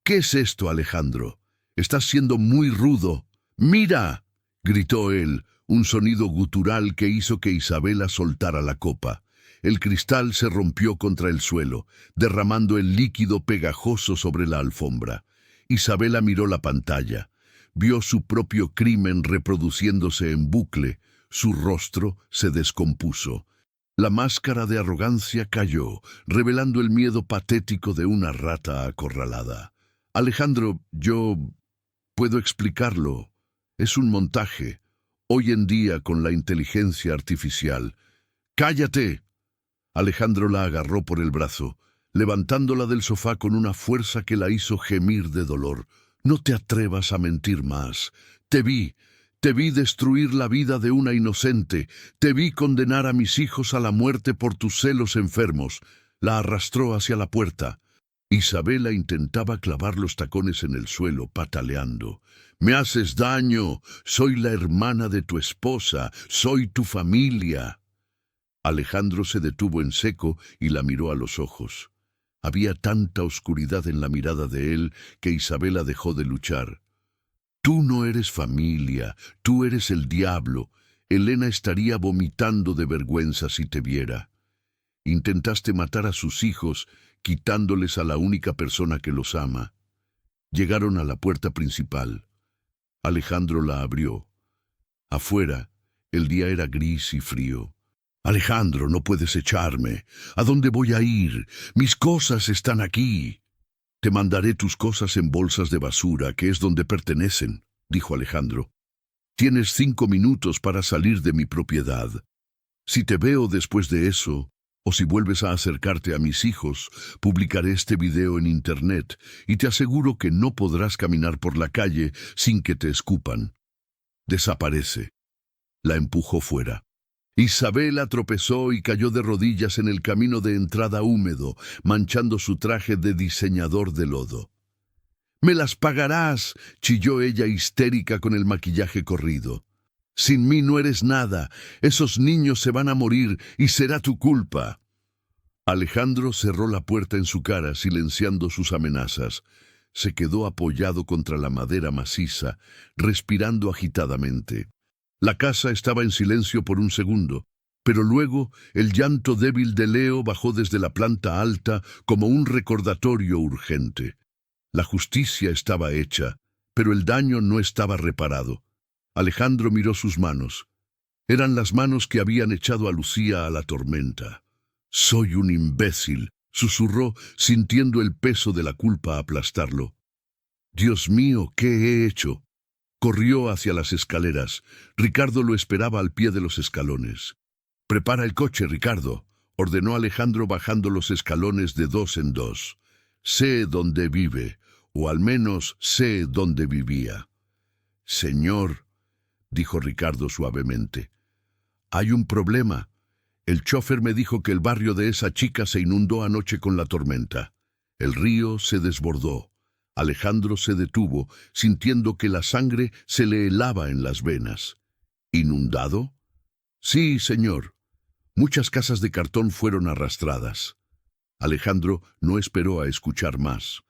«¿Qué es esto, Alejandro? Estás siendo muy rudo». «¡Mira!», gritó él, un sonido gutural que hizo que Isabela soltara la copa. El cristal se rompió contra el suelo, derramando el líquido pegajoso sobre la alfombra. Isabela miró la pantalla. Vio su propio crimen reproduciéndose en bucle. Su rostro se descompuso. La máscara de arrogancia cayó, revelando el miedo patético de una rata acorralada. «Alejandro, yo puedo explicarlo. Es un montaje. Hoy en día, con la inteligencia artificial». «¡Cállate!». Alejandro la agarró por el brazo, levantándola del sofá con una fuerza que la hizo gemir de dolor. «No te atrevas a mentir más. Te vi destruir la vida de una inocente. Te vi condenar a mis hijos a la muerte por tus celos enfermos». La arrastró hacia la puerta. Isabela intentaba clavar los tacones en el suelo, pataleando. «Me haces daño. Soy la hermana de tu esposa. Soy tu familia». Alejandro se detuvo en seco y la miró a los ojos. Había tanta oscuridad en la mirada de él que Isabela dejó de luchar. «Tú no eres familia, tú eres el diablo. Elena estaría vomitando de vergüenza si te viera. Intentaste matar a sus hijos, quitándoles a la única persona que los ama. Llegaron a la puerta principal. Alejandro la abrió. Afuera, el día era gris y frío. «Alejandro, no puedes echarme. ¿A dónde voy a ir? Mis cosas están aquí». «Te mandaré tus cosas en bolsas de basura, que es donde pertenecen», dijo Alejandro. «Tienes 5 minutos para salir de mi propiedad. Si te veo después de eso, o si vuelves a acercarte a mis hijos, publicaré este video en internet y te aseguro que no podrás caminar por la calle sin que te escupan». «Desaparece». La empujó fuera. Isabela tropezó y cayó de rodillas en el camino de entrada húmedo, manchando su traje de diseñador de lodo. «Me las pagarás», chilló ella histérica con el maquillaje corrido. «Sin mí no eres nada. Esos niños se van a morir y será tu culpa». Alejandro cerró la puerta en su cara, silenciando sus amenazas. Se quedó apoyado contra la madera maciza, respirando agitadamente. La casa estaba en silencio por un segundo, pero luego el llanto débil de Leo bajó desde la planta alta como un recordatorio urgente. La justicia estaba hecha, pero el daño no estaba reparado. Alejandro miró sus manos. Eran las manos que habían echado a Lucía a la tormenta. «Soy un imbécil», susurró, sintiendo el peso de la culpa aplastarlo. «Dios mío, ¿qué he hecho?». Corrió hacia las escaleras. Ricardo lo esperaba al pie de los escalones. «Prepara el coche, Ricardo», ordenó Alejandro bajando los escalones de 2 en 2. «Sé dónde vive, o al menos sé dónde vivía». «Señor», dijo Ricardo suavemente, «hay un problema. El chofer me dijo que el barrio de esa chica se inundó anoche con la tormenta. El río se desbordó». Alejandro se detuvo, sintiendo que la sangre se le helaba en las venas. «¿Inundado?» «Sí, señor. Muchas casas de cartón fueron arrastradas». Alejandro no esperó a escuchar más.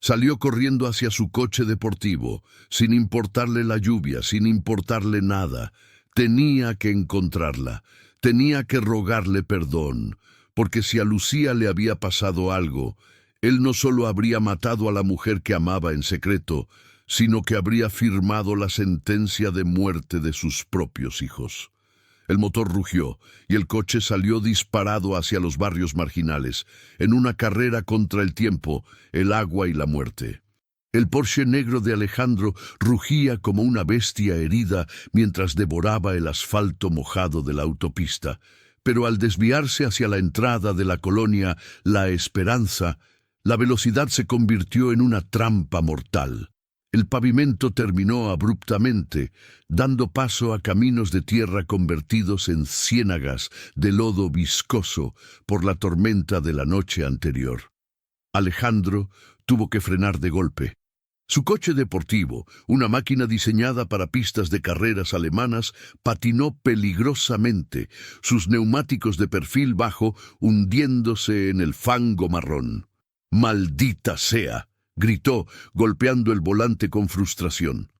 Salió corriendo hacia su coche deportivo, sin importarle la lluvia, sin importarle nada. Tenía que encontrarla, tenía que rogarle perdón, porque si a Lucía le había pasado algo, él no solo habría matado a la mujer que amaba en secreto, sino que habría firmado la sentencia de muerte de sus propios hijos. El motor rugió y el coche salió disparado hacia los barrios marginales, en una carrera contra el tiempo, el agua y la muerte. El Porsche negro de Alejandro rugía como una bestia herida mientras devoraba el asfalto mojado de la autopista, pero al desviarse hacia la entrada de la colonia La Esperanza, la velocidad se convirtió en una trampa mortal. El pavimento terminó abruptamente, dando paso a caminos de tierra convertidos en ciénagas de lodo viscoso por la tormenta de la noche anterior. Alejandro tuvo que frenar de golpe. Su coche deportivo, una máquina diseñada para pistas de carreras alemanas, patinó peligrosamente, sus neumáticos de perfil bajo hundiéndose en el fango marrón. «¡Maldita sea!», gritó, golpeando el volante con frustración.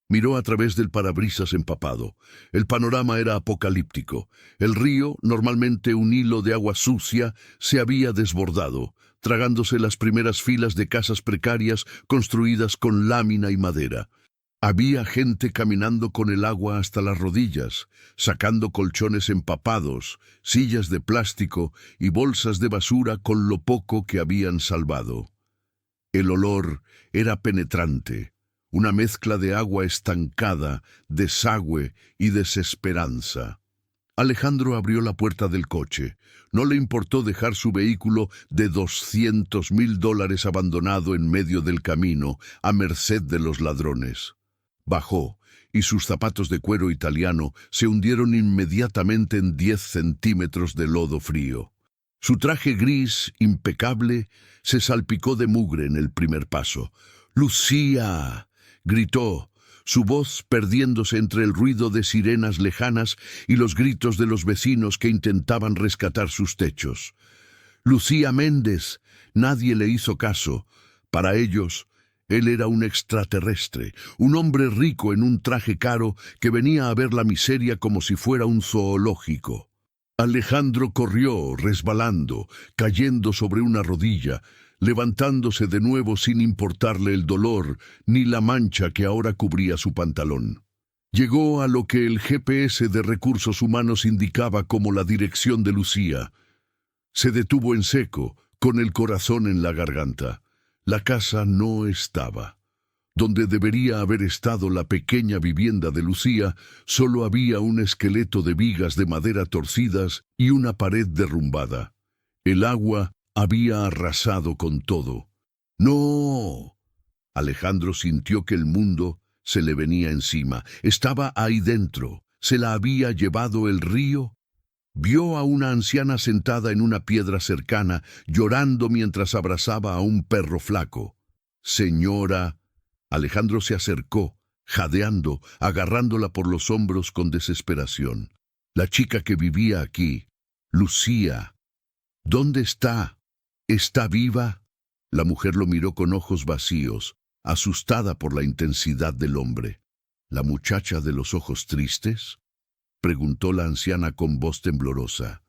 Miró a través del parabrisas empapado. El panorama era apocalíptico. El río, normalmente un hilo de agua sucia, se había desbordado, tragándose las primeras filas de casas precarias construidas con lámina y madera. Había gente caminando con el agua hasta las rodillas, sacando colchones empapados, sillas de plástico y bolsas de basura con lo poco que habían salvado. El olor era penetrante, una mezcla de agua estancada, desagüe y desesperanza. Alejandro abrió la puerta del coche. No le importó dejar su vehículo de $200,000 abandonado en medio del camino, a merced de los ladrones. Bajó, y sus zapatos de cuero italiano se hundieron inmediatamente en 10 centímetros de lodo frío. Su traje gris, impecable, se salpicó de mugre en el primer paso. «¡Lucía!», gritó, su voz perdiéndose entre el ruido de sirenas lejanas y los gritos de los vecinos que intentaban rescatar sus techos. «Lucía Méndez». Nadie le hizo caso. Para ellos, él era un extraterrestre, un hombre rico en un traje caro que venía a ver la miseria como si fuera un zoológico. Alejandro corrió, resbalando, cayendo sobre una rodilla, levantándose de nuevo sin importarle el dolor ni la mancha que ahora cubría su pantalón. Llegó a lo que el GPS de Recursos Humanos indicaba como la dirección de Lucía. Se detuvo en seco, con el corazón en la garganta. La casa no estaba. Donde debería haber estado la pequeña vivienda de Lucía, solo había un esqueleto de vigas de madera torcidas y una pared derrumbada. El agua había arrasado con todo. ¡No! Alejandro sintió que el mundo se le venía encima. Estaba ahí dentro. ¿Se la había llevado el río? Vio a una anciana sentada en una piedra cercana, llorando mientras abrazaba a un perro flaco. Señora, Alejandro se acercó, jadeando, agarrándola por los hombros con desesperación. La chica que vivía aquí, Lucía. ¿Dónde está? ¿Está viva? La mujer lo miró con ojos vacíos, asustada por la intensidad del hombre. ¿La muchacha de los ojos tristes?, preguntó la anciana con voz temblorosa.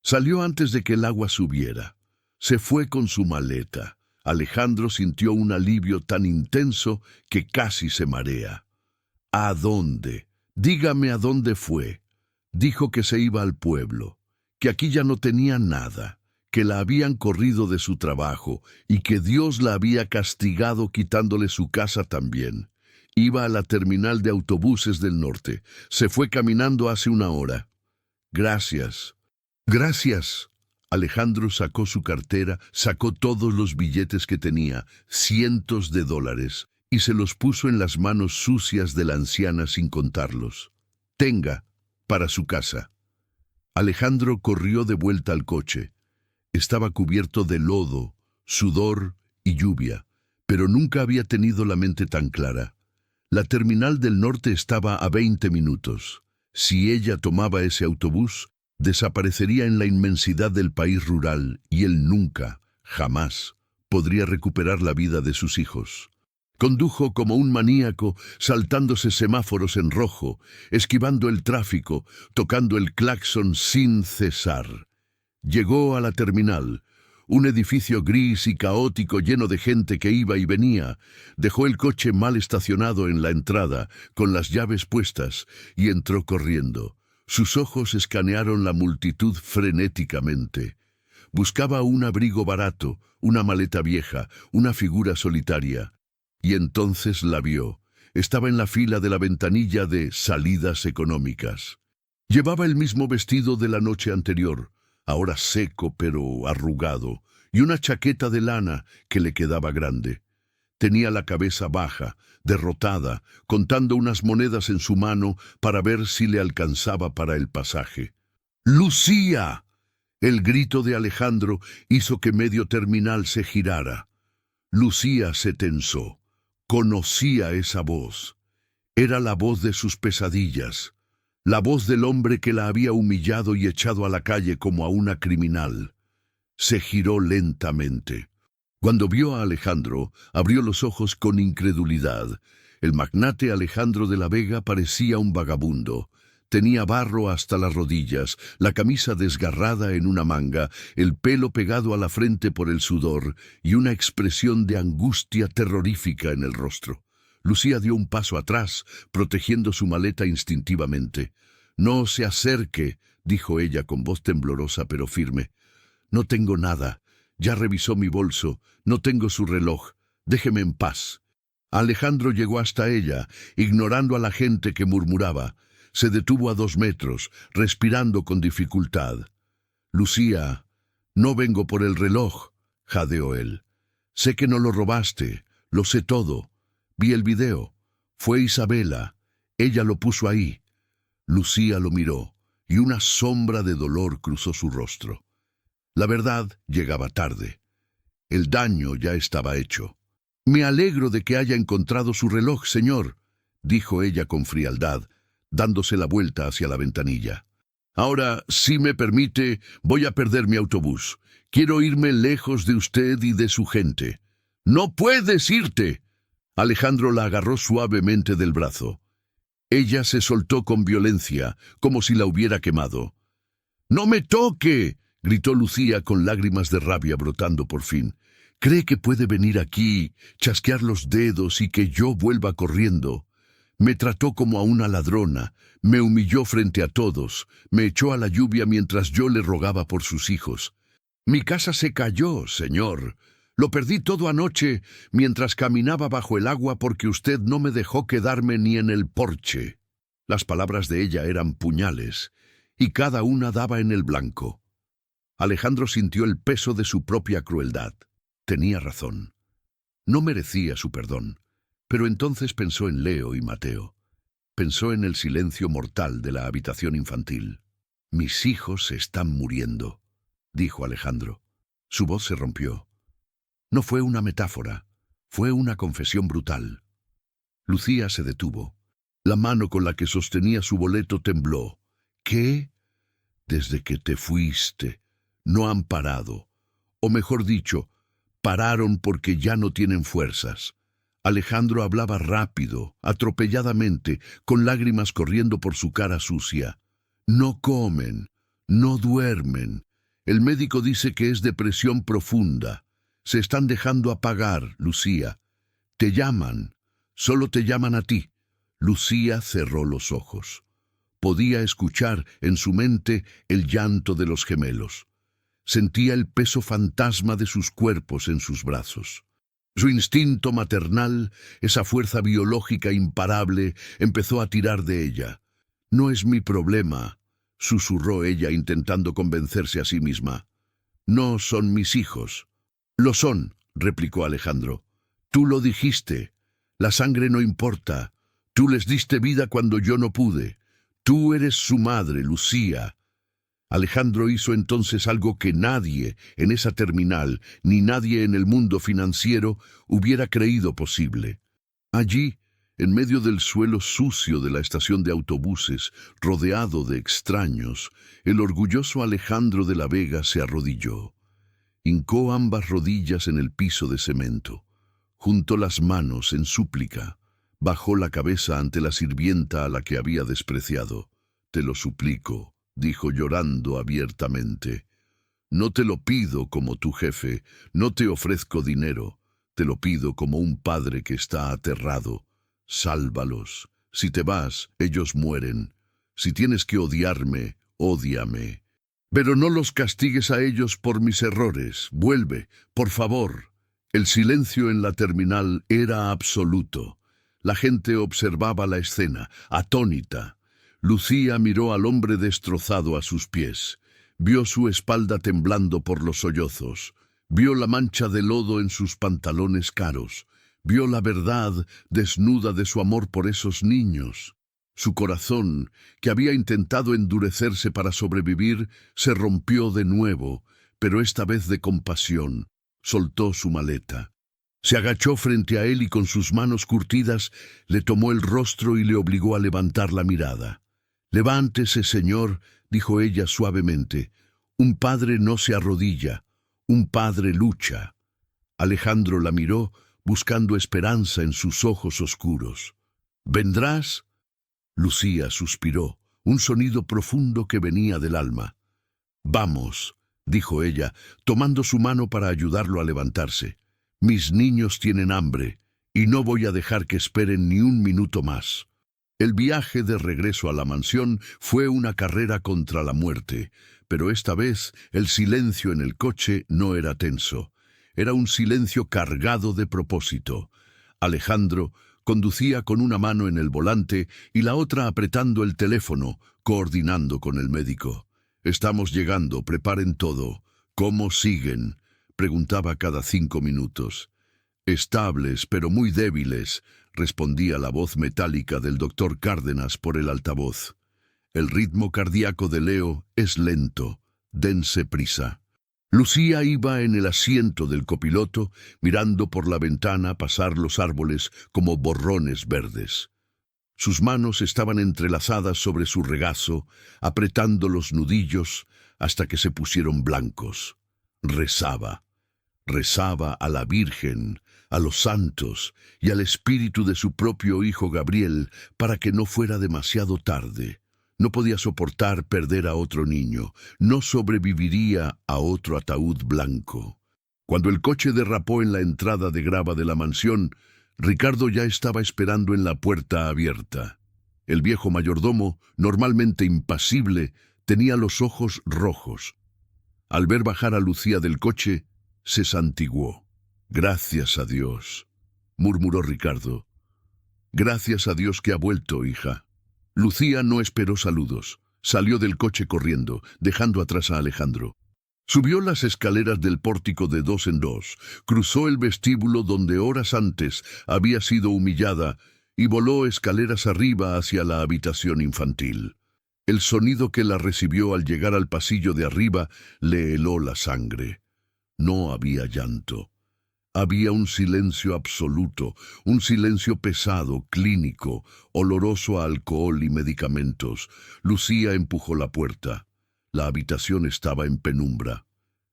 Salió antes de que el agua subiera. Se fue con su maleta. Alejandro sintió un alivio tan intenso que casi se marea. ¿A dónde? Dígame a dónde fue. Dijo que se iba al pueblo, que aquí ya no tenía nada, que la habían corrido de su trabajo y que Dios la había castigado quitándole su casa también. Iba a la terminal de autobuses del norte. Se fue caminando hace una hora. Gracias. Gracias. Alejandro sacó su cartera, sacó todos los billetes que tenía, cientos de dólares, y se los puso en las manos sucias de la anciana sin contarlos. Tenga, para su casa. Alejandro corrió de vuelta al coche. Estaba cubierto de lodo, sudor y lluvia, pero nunca había tenido la mente tan clara. La terminal del norte estaba a 20 minutos. Si ella tomaba ese autobús, desaparecería en la inmensidad del país rural y él nunca, jamás, podría recuperar la vida de sus hijos. Condujo como un maníaco, saltándose semáforos en rojo, esquivando el tráfico, tocando el claxon sin cesar. Llegó a la terminal, un edificio gris y caótico lleno de gente que iba y venía. Dejó el coche mal estacionado en la entrada, con las llaves puestas, y entró corriendo. Sus ojos escanearon la multitud frenéticamente. Buscaba un abrigo barato, una maleta vieja, una figura solitaria. Y entonces la vio. Estaba en la fila de la ventanilla de salidas económicas. Llevaba el mismo vestido de la noche anterior, ahora seco pero arrugado, y una chaqueta de lana que le quedaba grande. Tenía la cabeza baja, derrotada, contando unas monedas en su mano para ver si le alcanzaba para el pasaje. ¡Lucía! El grito de Alejandro hizo que medio terminal se girara. Lucía se tensó. Conocía esa voz. Era la voz de sus pesadillas. La voz del hombre que la había humillado y echado a la calle como a una criminal. Se giró lentamente. Cuando vio a Alejandro, abrió los ojos con incredulidad. El magnate Alejandro de la Vega parecía un vagabundo. Tenía barro hasta las rodillas, la camisa desgarrada en una manga, el pelo pegado a la frente por el sudor y una expresión de angustia terrorífica en el rostro. Lucía dio un paso atrás, protegiendo su maleta instintivamente. «No se acerque», dijo ella con voz temblorosa pero firme. «No tengo nada. Ya revisó mi bolso. No tengo su reloj. Déjeme en paz». Alejandro llegó hasta ella, ignorando a la gente que murmuraba. Se detuvo a 2 metros, respirando con dificultad. «Lucía, no vengo por el reloj», jadeó él. «Sé que no lo robaste. Lo sé todo. Vi el video. Fue Isabela. Ella lo puso ahí». Lucía lo miró, y una sombra de dolor cruzó su rostro. La verdad llegaba tarde. El daño ya estaba hecho. «Me alegro de que haya encontrado su reloj, señor», dijo ella con frialdad, dándose la vuelta hacia la ventanilla. «Ahora, si me permite, voy a perder mi autobús. Quiero irme lejos de usted y de su gente». «¡No puedes irte!». Alejandro la agarró suavemente del brazo. Ella se soltó con violencia, como si la hubiera quemado. «¡No me toque!», gritó Lucía con lágrimas de rabia brotando por fin. ¿Cree que puede venir aquí, chasquear los dedos y que yo vuelva corriendo? Me trató como a una ladrona, me humilló frente a todos, me echó a la lluvia mientras yo le rogaba por sus hijos. Mi casa se cayó, señor. Lo perdí todo anoche mientras caminaba bajo el agua porque usted no me dejó quedarme ni en el porche. Las palabras de ella eran puñales, y cada una daba en el blanco. Alejandro sintió el peso de su propia crueldad. Tenía razón. No merecía su perdón. Pero entonces pensó en Leo y Mateo. Pensó en el silencio mortal de la habitación infantil. «Mis hijos se están muriendo», dijo Alejandro. Su voz se rompió. No fue una metáfora, fue una confesión brutal. Lucía se detuvo. La mano con la que sostenía su boleto tembló. ¿Qué? Desde que te fuiste, no han parado. O mejor dicho, pararon porque ya no tienen fuerzas. Alejandro hablaba rápido, atropelladamente, con lágrimas corriendo por su cara sucia. No comen, no duermen. El médico dice que es depresión profunda. Se están dejando apagar, Lucía. Te llaman, solo te llaman a ti. Lucía cerró los ojos. Podía escuchar en su mente el llanto de los gemelos. Sentía el peso fantasma de sus cuerpos en sus brazos. Su instinto maternal, esa fuerza biológica imparable, empezó a tirar de ella. «No es mi problema», susurró ella intentando convencerse a sí misma. «No son mis hijos». «Lo son», replicó Alejandro. «Tú lo dijiste. La sangre no importa. Tú les diste vida cuando yo no pude. Tú eres su madre, Lucía». Alejandro hizo entonces algo que nadie en esa terminal, ni nadie en el mundo financiero, hubiera creído posible. Allí, en medio del suelo sucio de la estación de autobuses, rodeado de extraños, el orgulloso Alejandro de la Vega se arrodilló. Hincó ambas rodillas en el piso de cemento. Juntó las manos en súplica. Bajó la cabeza ante la sirvienta a la que había despreciado. «Te lo suplico», dijo llorando abiertamente. «No te lo pido como tu jefe, no te ofrezco dinero, te lo pido como un padre que está aterrado. Sálvalos. Si te vas, ellos mueren. Si tienes que odiarme, ódiame. Pero no los castigues a ellos por mis errores. Vuelve, por favor». El silencio en la terminal era absoluto. La gente observaba la escena, atónita. Lucía miró al hombre destrozado a sus pies. Vio su espalda temblando por los sollozos. Vio la mancha de lodo en sus pantalones caros. Vio la verdad desnuda de su amor por esos niños. Su corazón, que había intentado endurecerse para sobrevivir, se rompió de nuevo, pero esta vez de compasión. Soltó su maleta. Se agachó frente a él y con sus manos curtidas le tomó el rostro y le obligó a levantar la mirada. «Levántese, señor», dijo ella suavemente. «Un padre no se arrodilla, un padre lucha». Alejandro la miró, buscando esperanza en sus ojos oscuros. «¿Vendrás?» Lucía suspiró, un sonido profundo que venía del alma. «Vamos», dijo ella, tomando su mano para ayudarlo a levantarse. «Mis niños tienen hambre, y no voy a dejar que esperen ni un minuto más». El viaje de regreso a la mansión fue una carrera contra la muerte, pero esta vez el silencio en el coche no era tenso. Era un silencio cargado de propósito. Alejandro conducía con una mano en el volante y la otra apretando el teléfono, coordinando con el médico. «Estamos llegando, preparen todo». «¿Cómo siguen?», preguntaba cada 5 minutos. «Estables, pero muy débiles», respondía la voz metálica del doctor Cárdenas por el altavoz. «El ritmo cardíaco de Leo es lento. Dense prisa». Lucía iba en el asiento del copiloto, mirando por la ventana pasar los árboles como borrones verdes. Sus manos estaban entrelazadas sobre su regazo, apretando los nudillos hasta que se pusieron blancos. Rezaba. Rezaba a la Virgen, a los santos y al espíritu de su propio hijo Gabriel para que no fuera demasiado tarde. No podía soportar perder a otro niño, no sobreviviría a otro ataúd blanco. Cuando el coche derrapó en la entrada de grava de la mansión, Ricardo ya estaba esperando en la puerta abierta. El viejo mayordomo, normalmente impasible, tenía los ojos rojos. Al ver bajar a Lucía del coche, se santiguó. «Gracias a Dios», murmuró Ricardo. «Gracias a Dios que ha vuelto, hija». Lucía no esperó saludos. Salió del coche corriendo, dejando atrás a Alejandro. Subió las escaleras del pórtico de 2 en 2, cruzó el vestíbulo donde horas antes había sido humillada y voló escaleras arriba hacia la habitación infantil. El sonido que la recibió al llegar al pasillo de arriba le heló la sangre. No había llanto. Había un silencio absoluto, un silencio pesado, clínico, oloroso a alcohol y medicamentos. Lucía empujó la puerta. La habitación estaba en penumbra.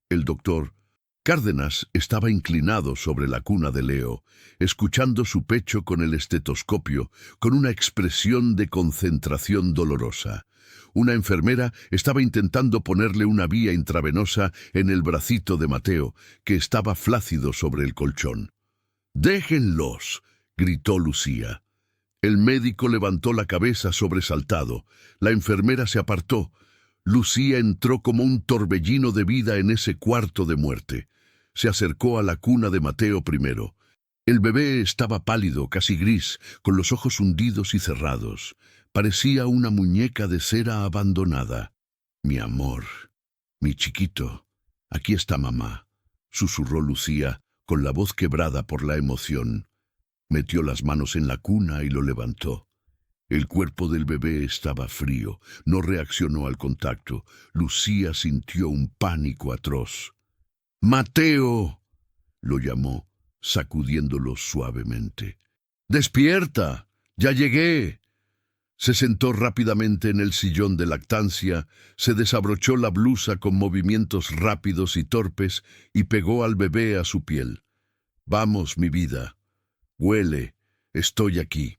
El doctor Cárdenas estaba inclinado sobre la cuna de Leo, escuchando su pecho con el estetoscopio, con una expresión de concentración dolorosa. Una enfermera estaba intentando ponerle una vía intravenosa en el bracito de Mateo, que estaba flácido sobre el colchón. «¡Déjenlos!», gritó Lucía. El médico levantó la cabeza sobresaltado. La enfermera se apartó. Lucía entró como un torbellino de vida en ese cuarto de muerte. Se acercó a la cuna de Mateo primero. El bebé estaba pálido, casi gris, con los ojos hundidos y cerrados. Parecía una muñeca de cera abandonada. «Mi amor, mi chiquito, aquí está mamá», susurró Lucía, con la voz quebrada por la emoción. Metió las manos en la cuna y lo levantó. El cuerpo del bebé estaba frío, no reaccionó al contacto. Lucía sintió un pánico atroz. «¡Mateo!», lo llamó, sacudiéndolo suavemente. «¡Despierta! ¡Ya llegué!». Se sentó rápidamente en el sillón de lactancia, se desabrochó la blusa con movimientos rápidos y torpes y pegó al bebé a su piel. «Vamos, mi vida. Huele. Estoy aquí».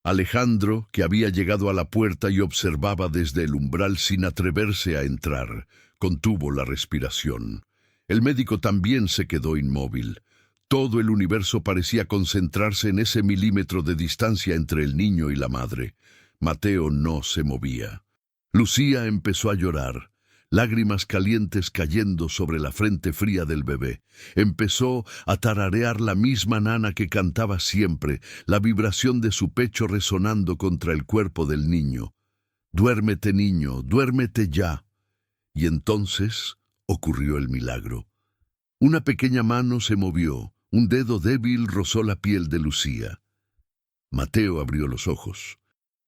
Alejandro, que había llegado a la puerta y observaba desde el umbral sin atreverse a entrar, contuvo la respiración. El médico también se quedó inmóvil. Todo el universo parecía concentrarse en ese milímetro de distancia entre el niño y la madre. Mateo no se movía. Lucía empezó a llorar, lágrimas calientes cayendo sobre la frente fría del bebé. Empezó a tararear la misma nana que cantaba siempre, la vibración de su pecho resonando contra el cuerpo del niño. «Duérmete, niño, duérmete ya». Y entonces ocurrió el milagro. Una pequeña mano se movió, un dedo débil rozó la piel de Lucía. Mateo abrió los ojos.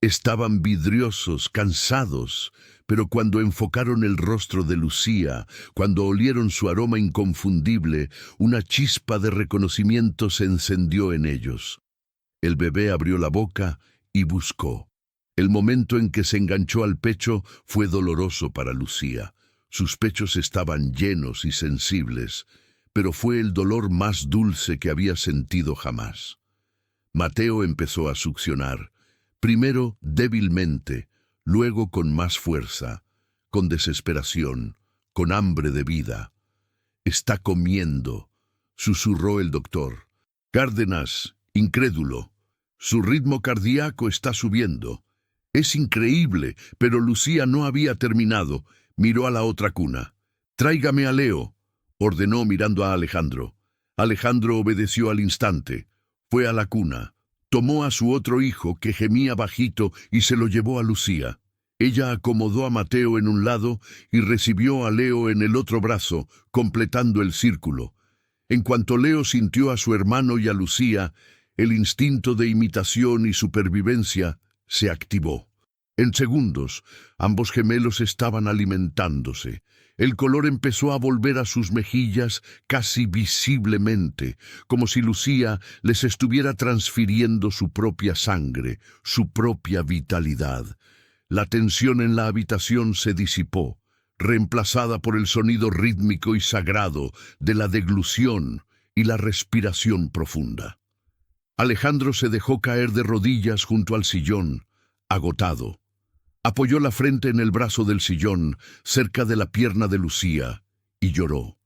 Estaban vidriosos, cansados, pero cuando enfocaron el rostro de Lucía, cuando olieron su aroma inconfundible, una chispa de reconocimiento se encendió en ellos. El bebé abrió la boca y buscó. El momento en que se enganchó al pecho fue doloroso para Lucía. Sus pechos estaban llenos y sensibles, pero fue el dolor más dulce que había sentido jamás. Mateo empezó a succionar, primero débilmente, luego con más fuerza, con desesperación, con hambre de vida. «Está comiendo», susurró el doctor. Cárdenas, incrédulo. «Su ritmo cardíaco está subiendo». «Es increíble», pero Lucía no había terminado. Miró a la otra cuna. «Tráigame a Leo», ordenó mirando a Alejandro. Alejandro obedeció al instante. Fue a la cuna. Tomó a su otro hijo, que gemía bajito, y se lo llevó a Lucía. Ella acomodó a Mateo en un lado y recibió a Leo en el otro brazo, completando el círculo. En cuanto Leo sintió a su hermano y a Lucía, el instinto de imitación y supervivencia se activó. En segundos, ambos gemelos estaban alimentándose. El color empezó a volver a sus mejillas casi visiblemente, como si Lucía les estuviera transfiriendo su propia sangre, su propia vitalidad. La tensión en la habitación se disipó, reemplazada por el sonido rítmico y sagrado de la deglución y la respiración profunda. Alejandro se dejó caer de rodillas junto al sillón, agotado. Apoyó la frente en el brazo del sillón, cerca de la pierna de Lucía, y lloró.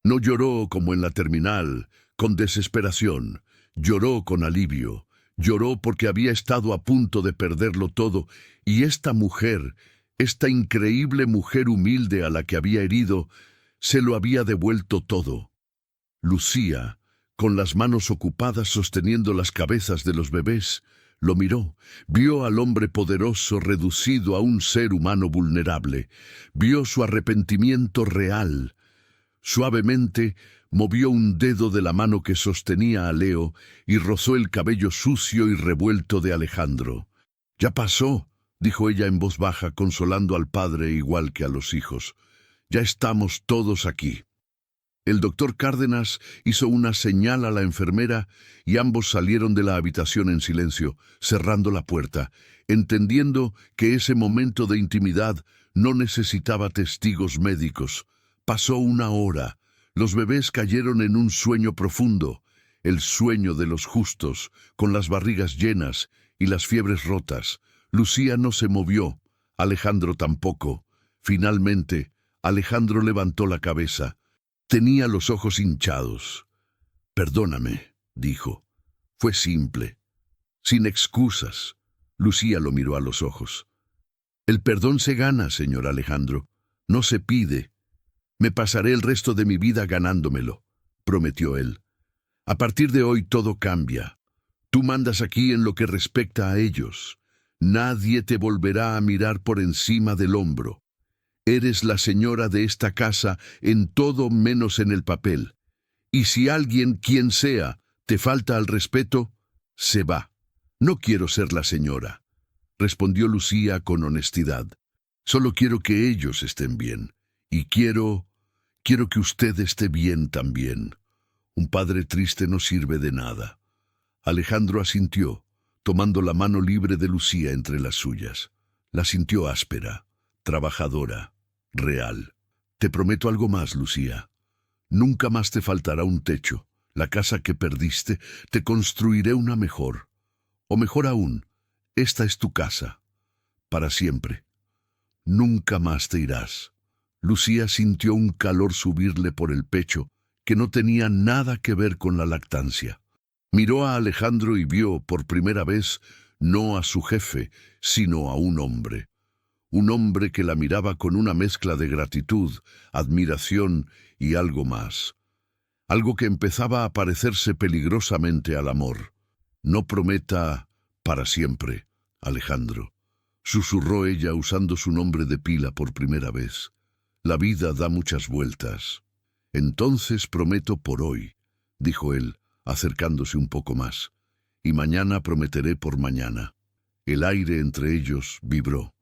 No lloró como en la terminal, con desesperación. Lloró con alivio. Lloró porque había estado a punto de perderlo todo, y esta mujer, esta increíble mujer humilde a la que había herido, se lo había devuelto todo. Lucía, con las manos ocupadas sosteniendo las cabezas de los bebés, lo miró, vio al hombre poderoso reducido a un ser humano vulnerable, vio su arrepentimiento real. Suavemente movió un dedo de la mano que sostenía a Leo y rozó el cabello sucio y revuelto de Alejandro. «Ya pasó», dijo ella en voz baja, consolando al padre igual que a los hijos. «Ya estamos todos aquí». El doctor Cárdenas hizo una señal a la enfermera y ambos salieron de la habitación en silencio, cerrando la puerta, entendiendo que ese momento de intimidad no necesitaba testigos médicos. Pasó una hora. Los bebés cayeron en un sueño profundo, el sueño de los justos, con las barrigas llenas y las fiebres rotas. Lucía no se movió, Alejandro tampoco. Finalmente, Alejandro levantó la cabeza. Tenía los ojos hinchados. «Perdóname», dijo. Fue simple, sin excusas. Lucía lo miró a los ojos. «El perdón se gana, señor Alejandro, no se pide. Me pasaré el resto de mi vida ganándomelo», prometió él. «A partir de hoy todo cambia. Tú mandas aquí en lo que respecta a ellos. Nadie te volverá a mirar por encima del hombro. Eres la señora de esta casa en todo menos en el papel. Y si alguien, quien sea, te falta al respeto, se va. No quiero ser la señora», respondió Lucía con honestidad. «Solo quiero que ellos estén bien. Y quiero que usted esté bien también. Un padre triste no sirve de nada». Alejandro asintió, tomando la mano libre de Lucía entre las suyas. La sintió áspera, trabajadora, real. «Te prometo algo más, Lucía. Nunca más te faltará un techo. La casa que perdiste, te construiré una mejor. O mejor aún, esta es tu casa. Para siempre. Nunca más te irás». Lucía sintió un calor subirle por el pecho que no tenía nada que ver con la lactancia. Miró a Alejandro y vio por primera vez no a su jefe, sino a un hombre. Un hombre que la miraba con una mezcla de gratitud, admiración y algo más. Algo que empezaba a parecerse peligrosamente al amor. «No prometa para siempre, Alejandro», susurró ella usando su nombre de pila por primera vez. «La vida da muchas vueltas». «Entonces prometo por hoy», dijo él, acercándose un poco más. «Y mañana prometeré por mañana». El aire entre ellos vibró.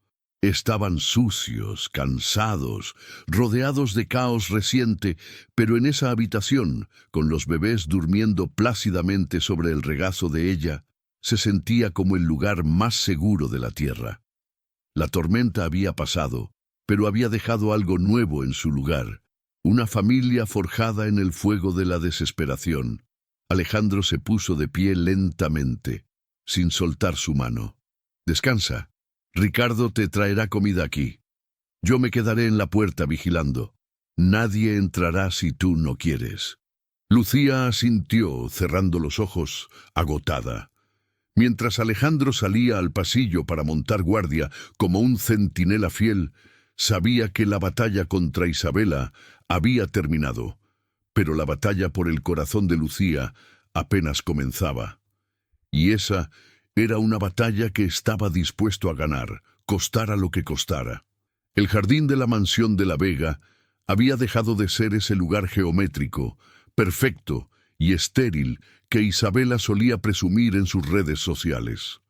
Estaban sucios, cansados, rodeados de caos reciente, pero en esa habitación, con los bebés durmiendo plácidamente sobre el regazo de ella, se sentía como el lugar más seguro de la tierra. La tormenta había pasado, pero había dejado algo nuevo en su lugar, una familia forjada en el fuego de la desesperación. Alejandro se puso de pie lentamente, sin soltar su mano. «Descansa. Ricardo te traerá comida aquí. Yo me quedaré en la puerta vigilando. Nadie entrará si tú no quieres». Lucía asintió, cerrando los ojos, agotada. Mientras Alejandro salía al pasillo para montar guardia como un centinela fiel, sabía que la batalla contra Isabela había terminado, pero la batalla por el corazón de Lucía apenas comenzaba. Y esa era una batalla que estaba dispuesto a ganar, costara lo que costara. El jardín de la mansión de la Vega había dejado de ser ese lugar geométrico, perfecto y estéril que Isabela solía presumir en sus redes sociales.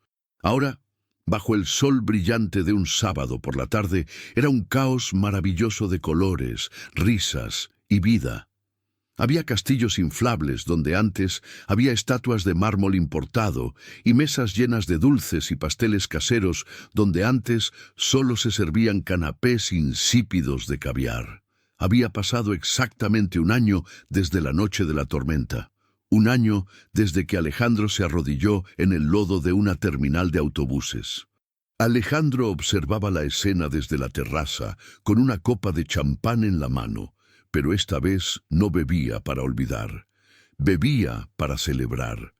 Ahora, bajo el sol brillante de un sábado por la tarde, era un caos maravilloso de colores, risas y vida. Había castillos inflables donde antes había estatuas de mármol importado y mesas llenas de dulces y pasteles caseros donde antes solo se servían canapés insípidos de caviar. Había pasado exactamente un año desde la noche de la tormenta. Un año desde que Alejandro se arrodilló en el lodo de una terminal de autobuses. Alejandro observaba la escena desde la terraza, con una copa de champán en la mano, pero esta vez no bebía para olvidar. Bebía para celebrar.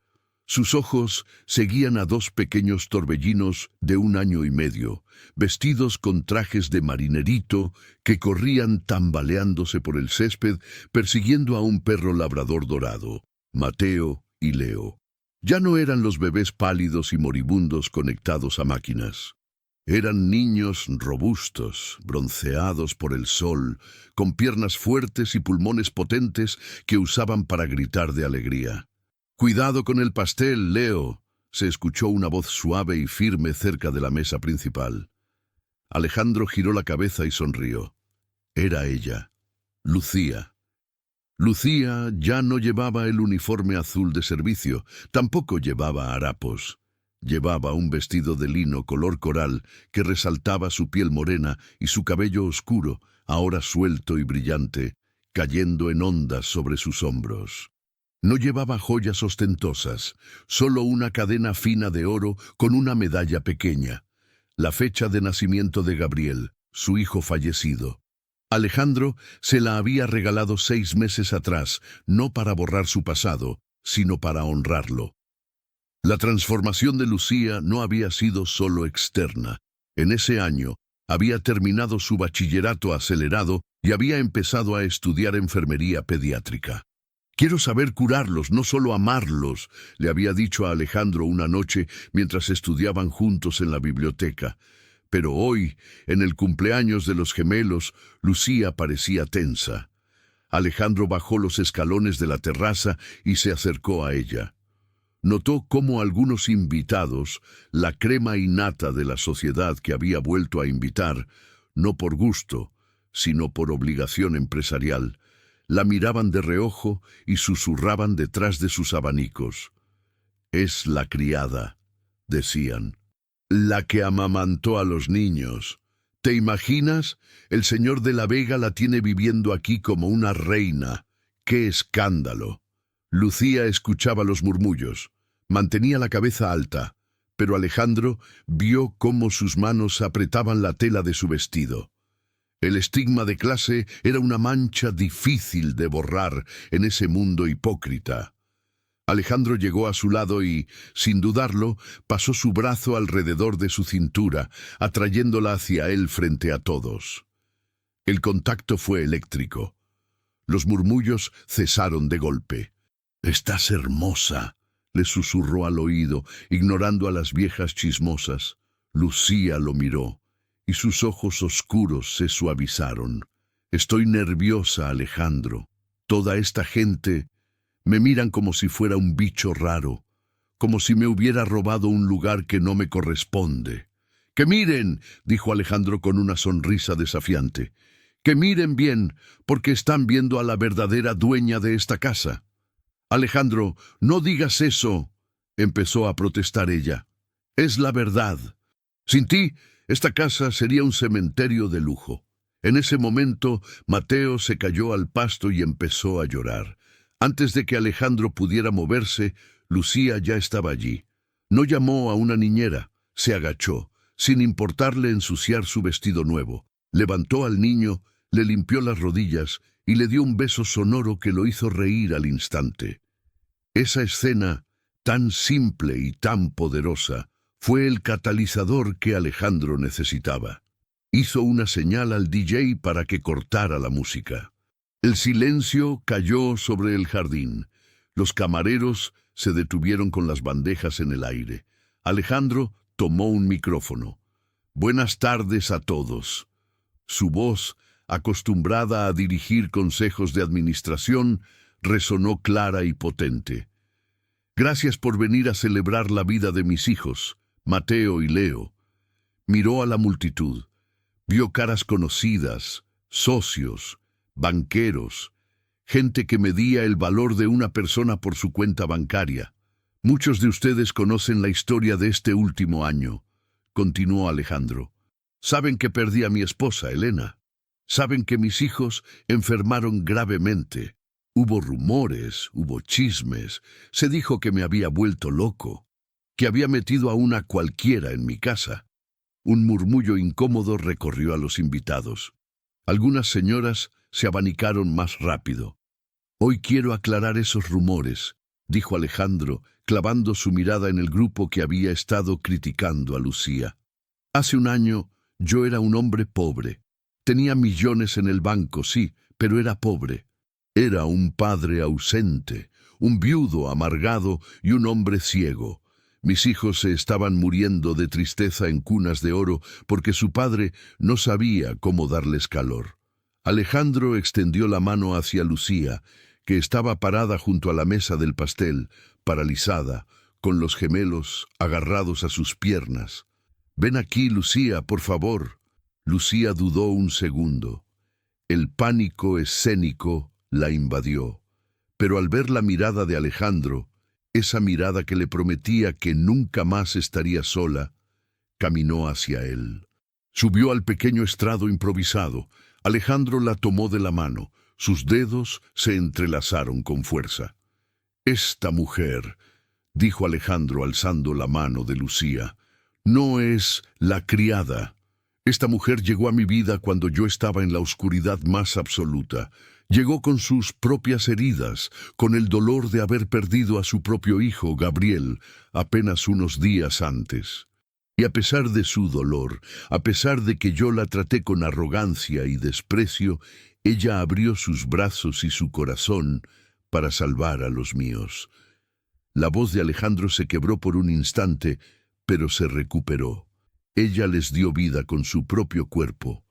Sus ojos seguían a dos pequeños torbellinos de 1 año y medio, vestidos con trajes de marinerito, que corrían tambaleándose por el césped, persiguiendo a un perro labrador dorado, Mateo y Leo. Ya no eran los bebés pálidos y moribundos conectados a máquinas. Eran niños robustos, bronceados por el sol, con piernas fuertes y pulmones potentes que usaban para gritar de alegría. «Cuidado con el pastel, Leo», se escuchó una voz suave y firme cerca de la mesa principal. Alejandro giró la cabeza y sonrió. Era ella, Lucía. Lucía ya no llevaba el uniforme azul de servicio, tampoco llevaba harapos. Llevaba un vestido de lino color coral que resaltaba su piel morena y su cabello oscuro, ahora suelto y brillante, cayendo en ondas sobre sus hombros. No llevaba joyas ostentosas, solo una cadena fina de oro con una medalla pequeña, la fecha de nacimiento de Gabriel, su hijo fallecido. Alejandro se la había regalado 6 meses atrás, no para borrar su pasado, sino para honrarlo. La transformación de Lucía no había sido solo externa. En ese año, había terminado su bachillerato acelerado y había empezado a estudiar enfermería pediátrica. «Quiero saber curarlos, no solo amarlos», le había dicho a Alejandro una noche mientras estudiaban juntos en la biblioteca. Pero hoy, en el cumpleaños de los gemelos, Lucía parecía tensa. Alejandro bajó los escalones de la terraza y se acercó a ella. Notó cómo algunos invitados, la crema innata de la sociedad que había vuelto a invitar, no por gusto, sino por obligación empresarial, la miraban de reojo y susurraban detrás de sus abanicos. «Es la criada», decían, «la que amamantó a los niños. ¿Te imaginas? El señor de la Vega la tiene viviendo aquí como una reina. ¡Qué escándalo!». Lucía escuchaba los murmullos. Mantenía la cabeza alta, pero Alejandro vio cómo sus manos apretaban la tela de su vestido. El estigma de clase era una mancha difícil de borrar en ese mundo hipócrita. Alejandro llegó a su lado y, sin dudarlo, pasó su brazo alrededor de su cintura, atrayéndola hacia él frente a todos. El contacto fue eléctrico. Los murmullos cesaron de golpe. «Estás hermosa», le susurró al oído, ignorando a las viejas chismosas. Lucía lo miró, y sus ojos oscuros se suavizaron. «Estoy nerviosa, Alejandro. Toda esta gente me miran como si fuera un bicho raro, como si me hubiera robado un lugar que no me corresponde». «¡Que miren!», dijo Alejandro con una sonrisa desafiante. «¡Que miren bien, porque están viendo a la verdadera dueña de esta casa!». «Alejandro, no digas eso», empezó a protestar ella. «Es la verdad. Sin ti, esta casa sería un cementerio de lujo». En ese momento, Mateo se cayó al pasto y empezó a llorar. Antes de que Alejandro pudiera moverse, Lucía ya estaba allí. No llamó a una niñera, se agachó, sin importarle ensuciar su vestido nuevo. Levantó al niño, le limpió las rodillas y le dio un beso sonoro que lo hizo reír al instante. Esa escena, tan simple y tan poderosa, fue el catalizador que Alejandro necesitaba. Hizo una señal al DJ para que cortara la música. El silencio cayó sobre el jardín. Los camareros se detuvieron con las bandejas en el aire. Alejandro tomó un micrófono. «Buenas tardes a todos». Su voz, acostumbrada a dirigir consejos de administración, resonó clara y potente. «Gracias por venir a celebrar la vida de mis hijos, Mateo y Leo». Miró a la multitud. Vio caras conocidas, socios, banqueros, gente que medía el valor de una persona por su cuenta bancaria. «Muchos de ustedes conocen la historia de este último año», continuó Alejandro. «Saben que perdí a mi esposa, Elena. Saben que mis hijos enfermaron gravemente. Hubo rumores, hubo chismes. Se dijo que me había vuelto loco, que había metido a una cualquiera en mi casa». Un murmullo incómodo recorrió a los invitados. Algunas señoras se abanicaron más rápido. «Hoy quiero aclarar esos rumores», dijo Alejandro, clavando su mirada en el grupo que había estado criticando a Lucía. «Hace un año yo era un hombre pobre. Tenía millones en el banco, sí, pero era pobre. Era un padre ausente, un viudo amargado y un hombre ciego. Mis hijos se estaban muriendo de tristeza en cunas de oro porque su padre no sabía cómo darles calor». Alejandro extendió la mano hacia Lucía, que estaba parada junto a la mesa del pastel, paralizada, con los gemelos agarrados a sus piernas. «Ven aquí, Lucía, por favor». Lucía dudó un segundo. El pánico escénico la invadió. Pero al ver la mirada de Alejandro, esa mirada que le prometía que nunca más estaría sola, caminó hacia él. Subió al pequeño estrado improvisado. Alejandro la tomó de la mano. Sus dedos se entrelazaron con fuerza. «Esta mujer», dijo Alejandro alzando la mano de Lucía, «no es la criada. Esta mujer llegó a mi vida cuando yo estaba en la oscuridad más absoluta. Llegó con sus propias heridas, con el dolor de haber perdido a su propio hijo, Gabriel, apenas unos días antes. Y a pesar de su dolor, a pesar de que yo la traté con arrogancia y desprecio, ella abrió sus brazos y su corazón para salvar a los míos». La voz de Alejandro se quebró por un instante, pero se recuperó. Ella les dio vida con su propio cuerpo.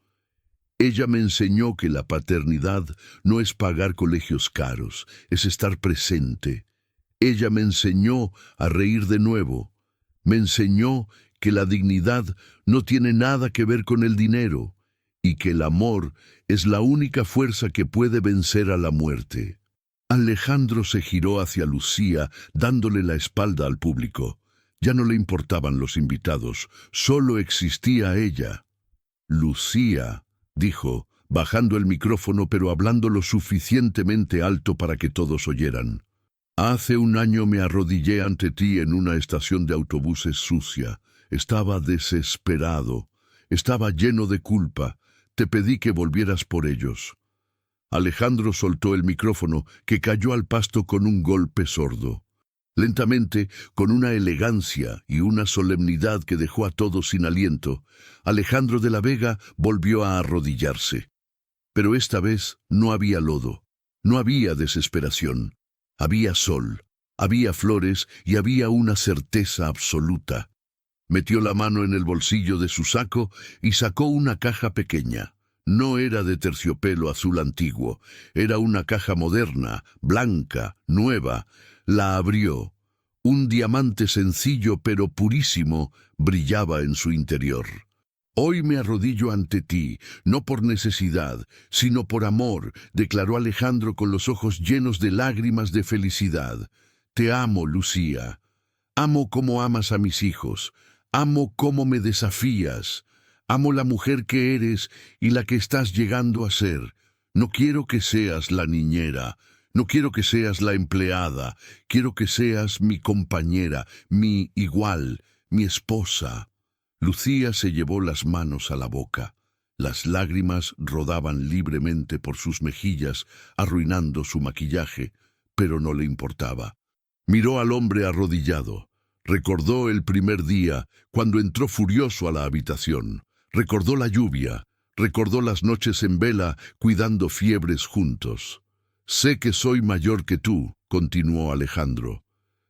Ella me enseñó que la paternidad no es pagar colegios caros, es estar presente. Ella me enseñó a reír de nuevo. Me enseñó que la dignidad no tiene nada que ver con el dinero y que el amor es la única fuerza que puede vencer a la muerte. Alejandro se giró hacia Lucía, dándole la espalda al público. Ya no le importaban los invitados, solo existía ella. «Lucía», dijo, bajando el micrófono pero hablando lo suficientemente alto para que todos oyeran. «Hace un año me arrodillé ante ti en una estación de autobuses sucia. Estaba desesperado, estaba lleno de culpa. Te pedí que volvieras por ellos». Alejandro soltó el micrófono, que cayó al pasto con un golpe sordo. Lentamente, con una elegancia y una solemnidad que dejó a todos sin aliento, Alejandro de la Vega volvió a arrodillarse. Pero esta vez no había lodo, no había desesperación. Había sol, había flores y había una certeza absoluta. Metió la mano en el bolsillo de su saco y sacó una caja pequeña. No era de terciopelo azul antiguo, era una caja moderna, blanca, nueva. La abrió. Un diamante sencillo pero purísimo brillaba en su interior. «Hoy me arrodillo ante ti, no por necesidad, sino por amor», declaró Alejandro con los ojos llenos de lágrimas de felicidad. «Te amo, Lucía. Amo como amas a mis hijos. Amo cómo me desafías. Amo la mujer que eres y la que estás llegando a ser. No quiero que seas la niñera, no quiero que seas la empleada, quiero que seas mi compañera, mi igual, mi esposa». Lucía se llevó las manos a la boca. Las lágrimas rodaban libremente por sus mejillas, arruinando su maquillaje, pero no le importaba. Miró al hombre arrodillado. Recordó el primer día, cuando entró furioso a la habitación. Recordó la lluvia, recordó las noches en vela, cuidando fiebres juntos. «Sé que soy mayor que tú», continuó Alejandro.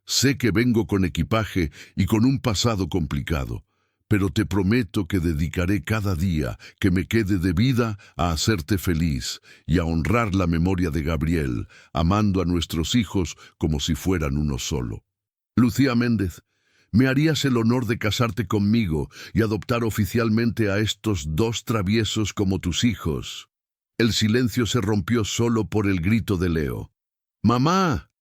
«Sé que vengo con equipaje y con un pasado complicado, pero te prometo que dedicaré cada día que me quede de vida a hacerte feliz y a honrar la memoria de Gabriel, amando a nuestros hijos como si fueran uno solo. Lucía Méndez, ¿me harías el honor de casarte conmigo y adoptar oficialmente a estos dos traviesos como tus hijos?» El silencio se rompió solo por el grito de Leo. «¡Mamá!».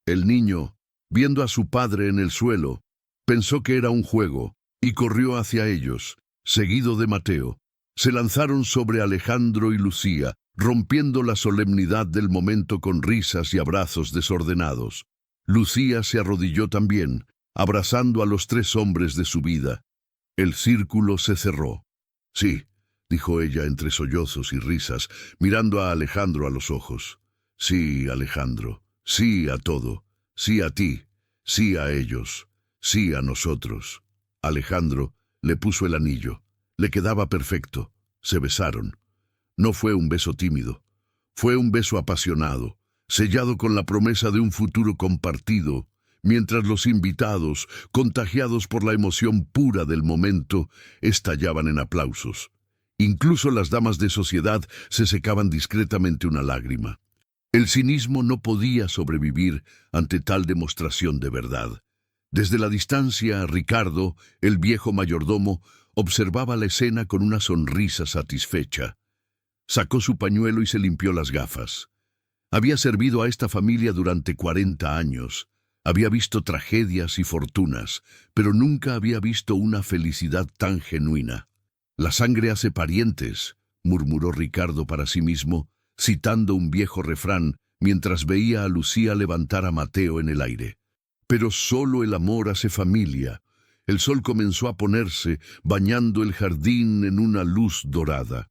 El niño, viendo a su padre en el suelo, pensó que era un juego y corrió hacia ellos, seguido de Mateo. Se lanzaron sobre Alejandro y Lucía, rompiendo la solemnidad del momento con risas y abrazos desordenados. Lucía se arrodilló también, abrazando a los tres hombres de su vida. El círculo se cerró. «Sí», dijo ella entre sollozos y risas, mirando a Alejandro a los ojos. Sí, Alejandro, sí a todo, sí a ti, sí a ellos, sí a nosotros. Alejandro le puso el anillo. Le quedaba perfecto. Se besaron. No fue un beso tímido. Fue un beso apasionado, sellado con la promesa de un futuro compartido, mientras los invitados, contagiados por la emoción pura del momento, estallaban en aplausos. Incluso las damas de sociedad se secaban discretamente una lágrima. El cinismo no podía sobrevivir ante tal demostración de verdad. Desde la distancia, Ricardo, el viejo mayordomo, observaba la escena con una sonrisa satisfecha. Sacó su pañuelo y se limpió las gafas. Había servido a esta familia durante 40 años. Había visto tragedias y fortunas, pero nunca había visto una felicidad tan genuina. La sangre hace parientes, murmuró Ricardo para sí mismo, citando un viejo refrán mientras veía a Lucía levantar a Mateo en el aire. Pero solo el amor hace familia. El sol comenzó a ponerse, bañando el jardín en una luz dorada.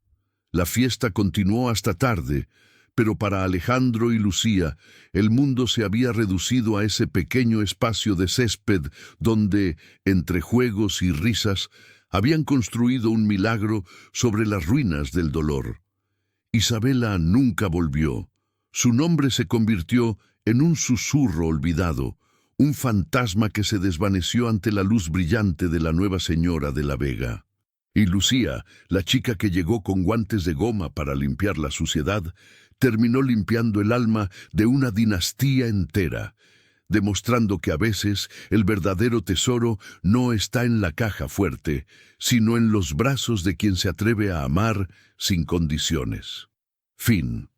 La fiesta continuó hasta tarde, pero para Alejandro y Lucía, el mundo se había reducido a ese pequeño espacio de césped donde, entre juegos y risas, habían construido un milagro sobre las ruinas del dolor. Isabela nunca volvió. Su nombre se convirtió en un susurro olvidado, un fantasma que se desvaneció ante la luz brillante de la nueva señora de la Vega. Y Lucía, la chica que llegó con guantes de goma para limpiar la suciedad, terminó limpiando el alma de una dinastía entera, demostrando que a veces el verdadero tesoro no está en la caja fuerte, sino en los brazos de quien se atreve a amar sin condiciones. Fin.